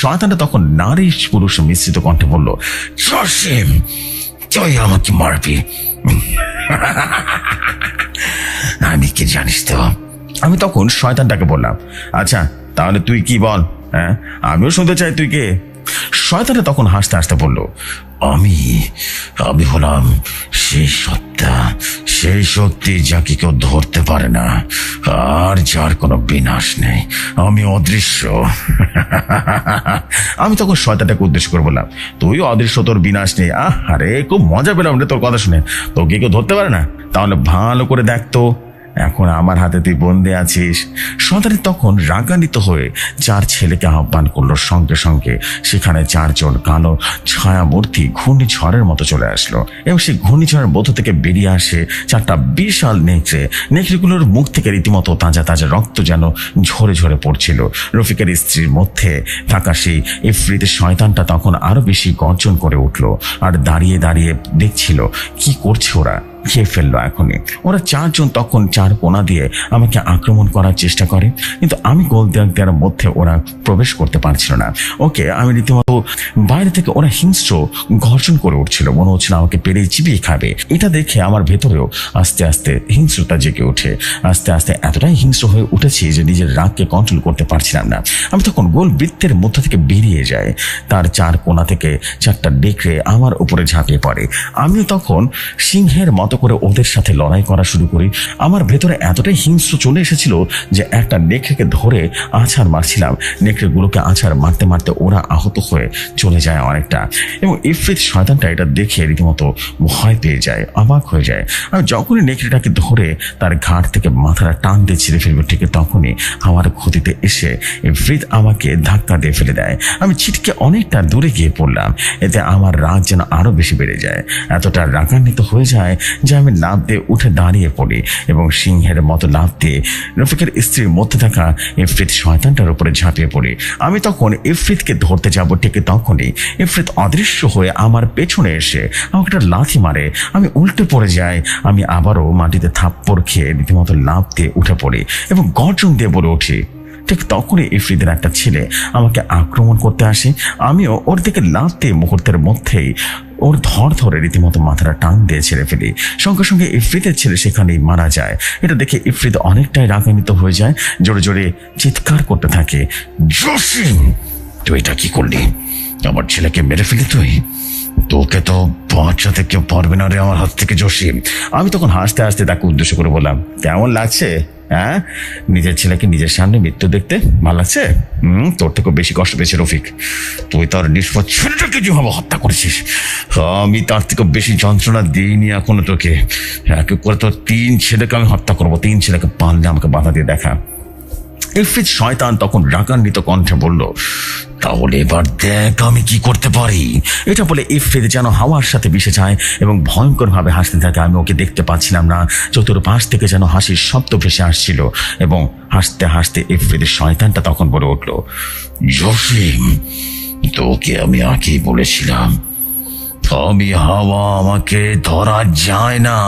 শয়তানটা তখন নারী পুরুষ মিশ্রিত কণ্ঠে বলল, জসিম তুই আমাকে মারবি? আমি কি জানিস তো? আমি তখন শয়তানটাকে বললাম, আচ্ছা তাহলে তুই কি বল, হ্যাঁ আমিও শুনতে চাই তুই কে। শয়তানটা তখন হাসতে হাসতে বলল, আমি হলাম সেই সত্তা, সেই শক্তি যাকে কেউ ধরতে পারে না আর যার কোনো বিনাশ নেই। আমি অদৃশ্য। আমি তখন শয়তানটাকে উদ্দেশ্য করে বললাম, তুই অদৃশ্য, তোর বিনাশ নেই। আরে খুব মজা পেলাম রে তোর কথা শুনে। তোকে কেউ ধরতে পারে না? তাহলে ভালো করে দেখতো, এখন আমার হাতে তুই বন্দী আছিস। সন্তানি তখন রাগান্বিত হয়ে 4 ছেলেকে আহ্বান করলো। সঙ্গে সঙ্গে সেখানে 4 জন কালো ছায়ামূর্তি ঘূর্ণিঝড়ের মতো চলে আসলো এবং সেই ঘূর্ণিঝড়ের মধ্য থেকে বেরিয়ে আসে 4টা বিশাল নেকড়ে। নেকড়েগুলোর মুখ থেকে রীতিমতো তাজা তাজা রক্ত যেন ঝরে ঝরে পড়ছিল। রফিকের স্ত্রীর মধ্যে থাকা সেই ইফরিতের শয়তানটা তখন আরো বেশি গর্জন করে উঠলো আর দাঁড়িয়ে দাঁড়িয়ে দেখছিল কি করছে ওরা। খেয়ে ফেললো এখনই। ওরা 4 জন তখন 4 কোণা দিয়ে আমাকে আক্রমণ করার চেষ্টা করে, কিন্তু আমি গোল দেওয়ার মধ্যে ওরা প্রবেশ করতে পারছিল না। ওকে আমি রীতিমতো বাইরে থেকে ওরা হিংস্র গর্জন করে উঠছিল, মনে হচ্ছিল আমাকে পেরে চিবিয়ে খাবে। এটা দেখে আমার ভেতরেও আস্তে আস্তে হিংস্রতা জেগে ওঠে। আস্তে আস্তে এতটাই হিংস্র হয়ে উঠেছি যে নিজের রাগকে কন্ট্রোল করতে পারছিলাম না। আমি তখন গোল বৃত্তের মধ্য থেকে বেরিয়ে যাই। তার 4 কোণা থেকে 4টা নেকড়ে আমার উপরে ঝাঁপিয়ে পড়ে। আমিও তখন সিংহের মতো করে ওদের সাথে লড়াই করা শুরু করি। আমার ভেতরে এতটাই হিংস্র চলে এসেছিল যে একটা নেকড়েকে ধরে আছাড় মারছিলাম। নেকড়েগুলোকে আছাড় মারতে মারতে ওরা আহত হয়ে চলে যায় অনেকটা, এবং ইফরিত শয়তানটা এটা দেখে রীতিমতো ভয় পেয়ে যায়, অবাক হয়ে যায়। আমি যখনই নেকড়েটাকে ধরে তার ঘাট থেকে মাথাটা টান দিয়ে ছিঁড়ে ফেলবে, ঠিক তখনই আমার ক্ষতিতে এসে ইফরিত আমাকে ধাক্কা দিয়ে ফেলে দেয়। আমি ছিটকে অনেকটা দূরে গিয়ে পড়লাম। এতে আমার রাগ যেন আরো বেশি বেড়ে যায়। এতটা রাগান্বিত হয়ে যায় যে আমি লাফ দিয়ে উঠে দাঁড়িয়ে পড়ি এবং সিংহের মতো লাফ দিয়ে রফিকের স্ত্রীর মধ্যে থাকা ইফরিত শয়তানটার উপরে ঝাঁপিয়ে পড়ি। আমি তখন ইফরিতকে ধরতে যাব, ঠিক তখনই ইফরিত অদৃশ্য হয়ে আমার পেছনে এসে আমাকে একটা লাথি মারে। আমি উল্টে পড়ে যাই। আমি আবারও মাটিতে থাপ্পড় খেয়ে রীতিমতো লাফ দিয়ে উঠে পড়ি এবং গর্জন দিয়ে বলে উঠি। ঠিক তখনই ইফরিতের একটা ছেলে আমাকে আক্রমণ করতে আসে। আমিও ওর দিকে লাফ দিয়ে মুহূর্তের মধ্যেই ওর ধরে রীতিমতো মাথাটা টান দিয়ে ছেড়ে ফেলি। সঙ্গে সঙ্গে ইফরিতের ছেলে সেখানেই মারা যায়। এটা দেখে ইফরিত অনেকটাই রাগান্বিত হয়ে যায়, জোরে জোরে চিৎকার করতে থাকে, জসিম তুই এটা কি করলি? আমার ছেলেকে মেরে ফেলি তুই? তোকে তো বাঁচাতে কেউ পারবে না রে আমার হাত থেকে জসিম। আমি তখন হাসতে হাসতে তাকে উদ্দেশ্য করে বললাম, কেমন লাগছে হ্যাঁ নিজের ছেলেকে নিজের সামনে মৃত্যু দেখতে? ভালো লাগছে? তোর থেকে বেশি কষ্ট পেয়েছে রফিক। তুই তার নিষ্পাপ ছেলেটাকে যেভাবে হত্যা করেছিস, আমি তার থেকে বেশি যন্ত্রণা দিইনি এখনো তোকে। এক করে তোর 3 ছেলেকে আমি হত্যা করবো। 3 ছেলেকে পারলে আমাকে বাধা দিয়ে দেখা। ইফরিত শয়তান তখন রাগান্বিত কণ্ঠে বলল, তাহলে এবার দেখ আমি কি করতে পারি। এটা বলে ইফরিত যেন হাওয়ার সাথে মিশে যায় এবং ভয়ঙ্কর ভাবে হাসতে থাকে। আমি ওকে দেখতে পাচ্ছিলাম না, চতুর্পাশ থেকে যেন হাসির শব্দ ভেসে আসছিল এবং হাসতে হাসতে ইফরিতের শয়তানটা তখন বলে উঠল, জসিম তোকে আমি আগেই বলেছিলাম আমি হাওয়া, আমাকে ধরা যায় না।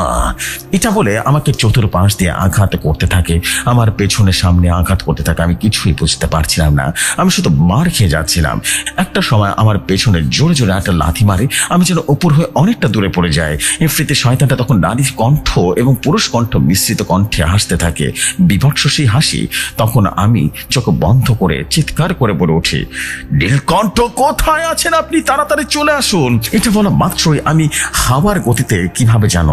এটা বলে আমাকে চতুর্পাশ দিয়ে আঘাত করতে থাকে, আমার পেছনে সামনে আঘাত করতে থাকে। আমি কিছুই বুঝতে পারছিলাম না, আমি শুধু মার খেয়ে যাচ্ছিলাম। একটা সময় আমার পেছনে জোরে জোরে একটা লাথি মারে, আমি যেন উপর হয়ে অনেকটা দূরে পড়ে যাই। ইফরিতের শয়তানটা তখন নারীর কণ্ঠ এবং পুরুষ কণ্ঠ মিশ্রিত কণ্ঠে হাসতে থাকে, বিভৎস সেই হাসি। তখন আমি চোখ বন্ধ করে চিৎকার করে বলে উঠি, নীলকণ্ঠ কোথায় আছেন আপনি? তাড়াতাড়ি চলে আসুন। এটা মাত্রই আমি হাওয়ার গতিতে কিভাবে যেন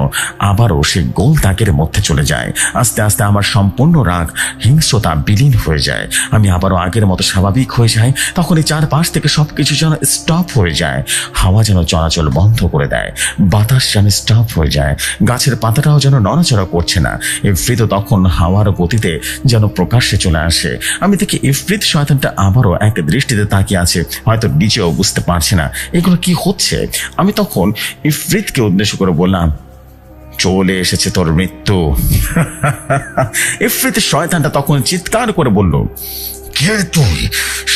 আবারও সে গোল দাগের মধ্যে চলে যায়। আস্তে আস্তে আমার সম্পূর্ণ রাগ হিংস্রতা বিলীন হয়ে যায়। আমি আবারও আগের মতো স্বাভাবিক হয়ে যাই। তখন এই চারপাশ থেকে সবকিছু যেন স্টপ হয়ে যায়। হাওয়া যেন চলাচল বন্ধ করে দেয়, বাতাস যেন স্টপ হয়ে যায়, গাছের পাতাটাও যেন নড়াচড়া করছে না। ইফরিত তখন হাওয়ার গতিতে যেন প্রকাশ্যে চলে আসে। আমি দেখি ইফরিত শয়তানটা আবারও এক দৃষ্টিতে তাকিয়ে আছে, হয়তো নিজেও বুঝতে পারছে না এগুলো কি হচ্ছে। আমি তখন ইফরিতকে উদ্দেশ্য করে বললাম, চলে এসেছে তোর মৃত্যু। ইফরিতের শয়তানটা তখন চিৎকার করে বলল, কে তুই?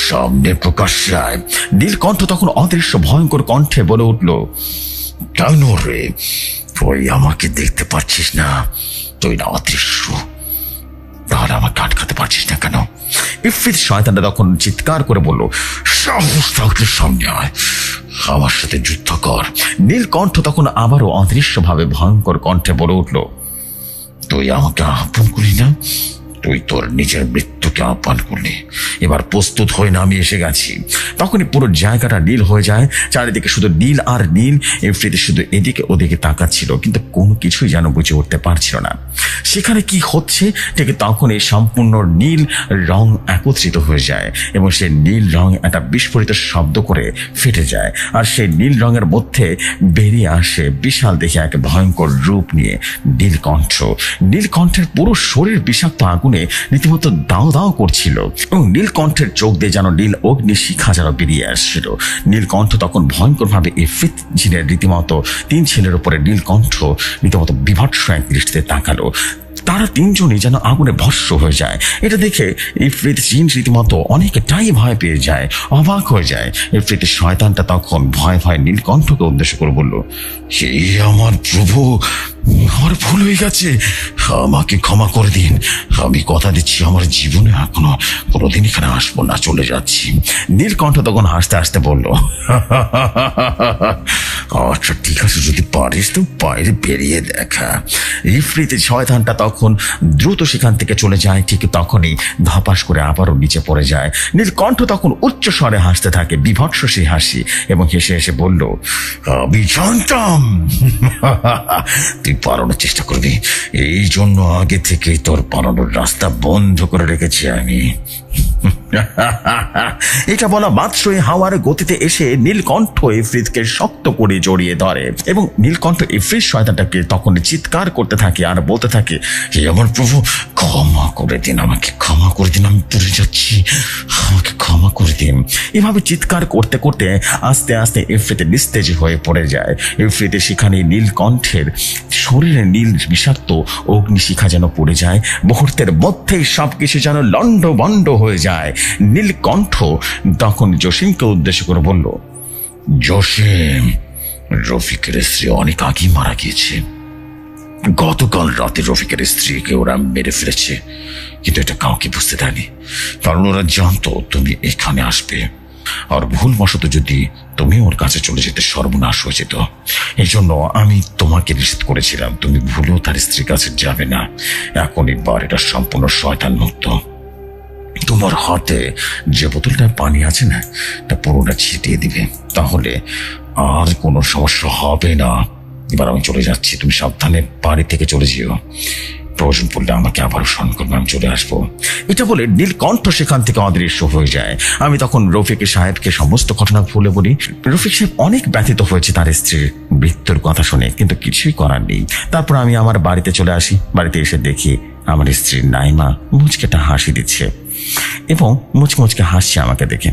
সামনে প্রকাশ্যে আয়। নীলকণ্ঠ তখন অদৃশ্য ভয়ঙ্কর কণ্ঠে বলে উঠল, কেন রে? তুই আমাকে দেখতে পাচ্ছিস না? তুই না অদৃশ্য, তাহলে আমাকে আটকাতে পারছিস না কেন? ইফরিত শয়তানটা তখন চিৎকার করে বলল, সাহস থাকলে সামনে আয়, আমার সাথে যুদ্ধ কর। নীলকণ্ঠ তখন আবারও অদৃশ্যভাবে ভয়ঙ্কর কণ্ঠে বলে উঠল, তুই আমাকে আহ্বান করলি না? তুই তোর নিজের মৃত্যুকে আহ্বান করলি। এবার প্রস্তুত হয়ে না, আমি এসে গেছি। তখনই পুরো জায়গাটা নীল হয়ে যায়, চারিদিকে শুধু নীল আর নীল। ইফরিত শুধু এদিকে ওদিকে তাকাচ্ছিল, কিন্তু কোনো কিছুই যেন বুঝে উঠতে পারছিল না সেখানে কি হচ্ছে। ঠিক তখন এই সম্পূর্ণ নীল রং একত্রিত হয়ে যায় এবং সেই নীল রং একটা বিস্ফোরিত শব্দ করে ফেটে যায়। আর সেই নীল রঙের মধ্যে বেরিয়ে আসে বিশাল দেখে এক ভয়ঙ্কর রূপ নিয়ে নীলকণ্ঠ। নীলকণ্ঠের পুরো শরীর বিষাক্ত আগুনে রীতিমতো দাও দাও করছিল এবং নীলকণ্ঠের চোখ দিয়ে যেন নীল অগ্নি শিখা যেন বেরিয়ে আসছিল। নীলকণ্ঠ তখন ভয়ঙ্কর ভাবে ইফরিত জিনের রীতিমতো 3 ছেলের উপরে নীলকণ্ঠ রীতিমতো বিভৎস এক দৃষ্টিতে তাকালো। তারা 3 জনই যেন আগুনে ভস্ম হয়ে যায়। এটা দেখে ইফরিত জিন রীতিমতো অনেকটাই ভয় পেয়ে যায়, অবাক হয়ে যায়। ইফরিতের শয়তানটা তখন ভয় ভয় নীলকণ্ঠকে উদ্দেশ্য করে বলল, সেই আমার প্রভু, আমার ভুল হয়ে গেছে, আমাকে ক্ষমা করে দিন। আমি কথা দিচ্ছি আমার জীবনে এখনো কোনোদিন এখানে আসবো না, চলে যাচ্ছি। নীলকণ্ঠ তখন হাসতে হাসতে বলল, আচ্ছা ঠিক আছে, যদি পারিস তো বাইরে বেরিয়ে দেখা। ইফরিতের শয়তানটা তখন দ্রুত সেখান থেকে চলে যায়। ঠিক তখনই ধপাস করে আবারও নিচে পড়ে যায়। নীলকণ্ঠ তখন উচ্চ স্বরে হাসতে থাকে, বিভৎস সেই হাসি, এবং হেসে হেসে বলল, আমি জানতাম তুই পালানোর চেষ্টা করবি, এই জন্য আগে থেকে তোর পালানোর রাস্তা বন্ধ করে রেখেছি আমি। এটা বলা মাত্রই হাওয়ার গতিতে এসে নীলকণ্ঠ ইফরিতকে শক্ত করে জড়িয়ে ধরে এবং নীলকণ্ঠ ইফরিত শয়তানটাকে তখন চিৎকার করতে থাকে আর বলতে থাকে, হে আমার প্রভু, ক্ষমা করে দিন, আমাকে ক্ষমা করে দিন, আমি পড়ে যাচ্ছি, আমাকে ক্ষমা করে দিন। এভাবে চিৎকার করতে করতে আস্তে আস্তে ইফরিত নিস্তেজ হয়ে পড়ে যায়। ইফরিতে সেখানে নীলকণ্ঠের শরীরে নীল বিষাক্ত অগ্নিশিখা যেন পড়ে যায়, মুহূর্তের মধ্যেই সবকিছু যেন লণ্ডভণ্ড হয়ে যায়। নীলকণ্ঠ তখন জসিমকে উদ্দেশ্য করে বলল, জসিম, রফিকের স্ত্রী অনেক আগেই মারা গিয়েছে। গতকাল রাতে রফিকের স্ত্রীকে ওরা মেরে ফেলেছে, কিন্তু এটা কাউকে বুঝতে দেয়নি, কারণ ওরা জানতো তুমি এখানে আসবে। আর ভুলবশত যদি তুমি ওর কাছে চলে যেতে সর্বনাশ হয়ে যেত। এই জন্য আমি তোমাকে নিষেধ করেছিলাম, তুমি ভুলেও তার স্ত্রীর কাছে যাবে না। এখন এবার এটা সম্পূর্ণ শয়তান মুক্ত। তোমার হাতে যে বোতলটা পানি আছে না, তা পুরোটা ছিটিয়ে দিবে, তাহলে আর কোনো সমস্যা হবে না। এবার আমি চলে যাচ্ছি, তুমি সাবধানে বাড়ি থেকে চলে যেও। প্রয়োজন পড়লে আমাকে আবার স্মরণ করবে, আমি চলে আসবো। এটা বলে নীলকণ্ঠ সেখান থেকে অদৃশ্য হয়ে যায়। আমি তখন রফিক সাহেবকে সমস্ত ঘটনা খুলে বলি। রফিক সাহেব অনেক ব্যথিত হয়েছে তার স্ত্রীর মৃত্যুর কথা শুনে, কিন্তু কিছুই করার নেই। তারপর আমি আমার বাড়িতে চলে আসি। বাড়িতে এসে দেখি আমার স্ত্রী নাইমা মুচকেটা হাসি দিচ্ছে এবং মুচকে হাসছে আমাকে দেখে।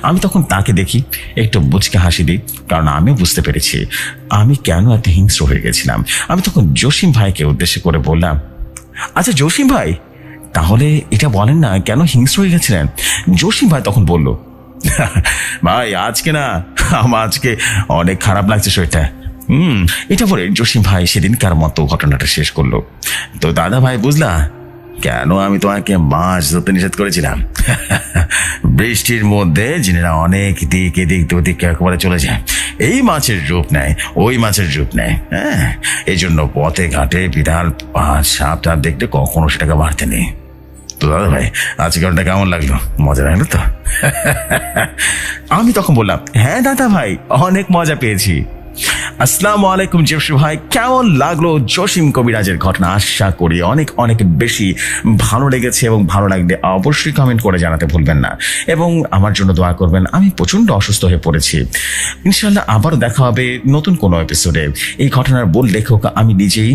আমি তখন তাকে দেখি, একটু মুচকে হাসি দিই, কারণ আমি বুঝতে পেরেছি আমি কেন এত হিংস্র হয়ে গেছিলাম। আমি তখন জসিম ভাইকে উদ্দেশ্য করে বললাম, আচ্ছা জসিম ভাই, তাহলে এটা বলেন না কেন হিংস্র হয়ে গেছিলেন? জসিম ভাই তখন বলল, ভাই আজকে না, আমার আজকে অনেক খারাপ লাগছে শরীরটা। এটা বলে জসিম ভাই সেদিনকার মতো ঘটনাটা শেষ করলো। তো দাদা ভাই, বুঝলা কেন আমি তোমাকে মাছ ধরতে নিষেধ করেছিলাম? বৃষ্টির মধ্যে জিনেরা অনেক দিক এদিক ওদিক একেবারে চলে যায়, এই মাছের রূপ নেয়, ওই মাছের রূপ নেয়। হ্যাঁ, এই জন্য পথে ঘাটে বিড়াল সাপ টাপ দেখলে কখনো সেটাকে মারতে নেই। তো দাদা ভাই, আজকে ঘটনা কেমন লাগলো? মজা লাগলো তো? আমি তখন বললাম, হ্যাঁ দাদা ভাই, অনেক মজা পেয়েছি। আসসালামু আলাইকুম জেপসি ভাই, কেমন লাগলো জসিম কবিরাজের ঘটনা? আশা করি অনেক অনেক বেশি ভালো লেগেছে, এবং ভালো লাগলে অবশ্যই কমেন্ট করে জানাতে ভুলবেন না, এবং আমার জন্য দোয়া করবেন। আমি প্রচন্ড অসুস্থ হয়ে পড়েছি। ইনশাল্লাহ আবারও দেখা হবে নতুন কোনো এপিসোডে। এই ঘটনার মূল লেখক আমি নিজেই।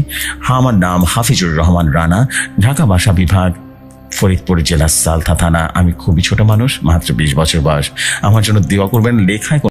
আমার নাম হাফিজুর রহমান রানা, ঢাকা ভাষা বিভাগ, ফরিদপুর জেলা সালথা থানা। আমি খুবই ছোট মানুষ, মাত্র 20 বছর বয়স। আমার জন্য দোয়া করবেন। লেখায়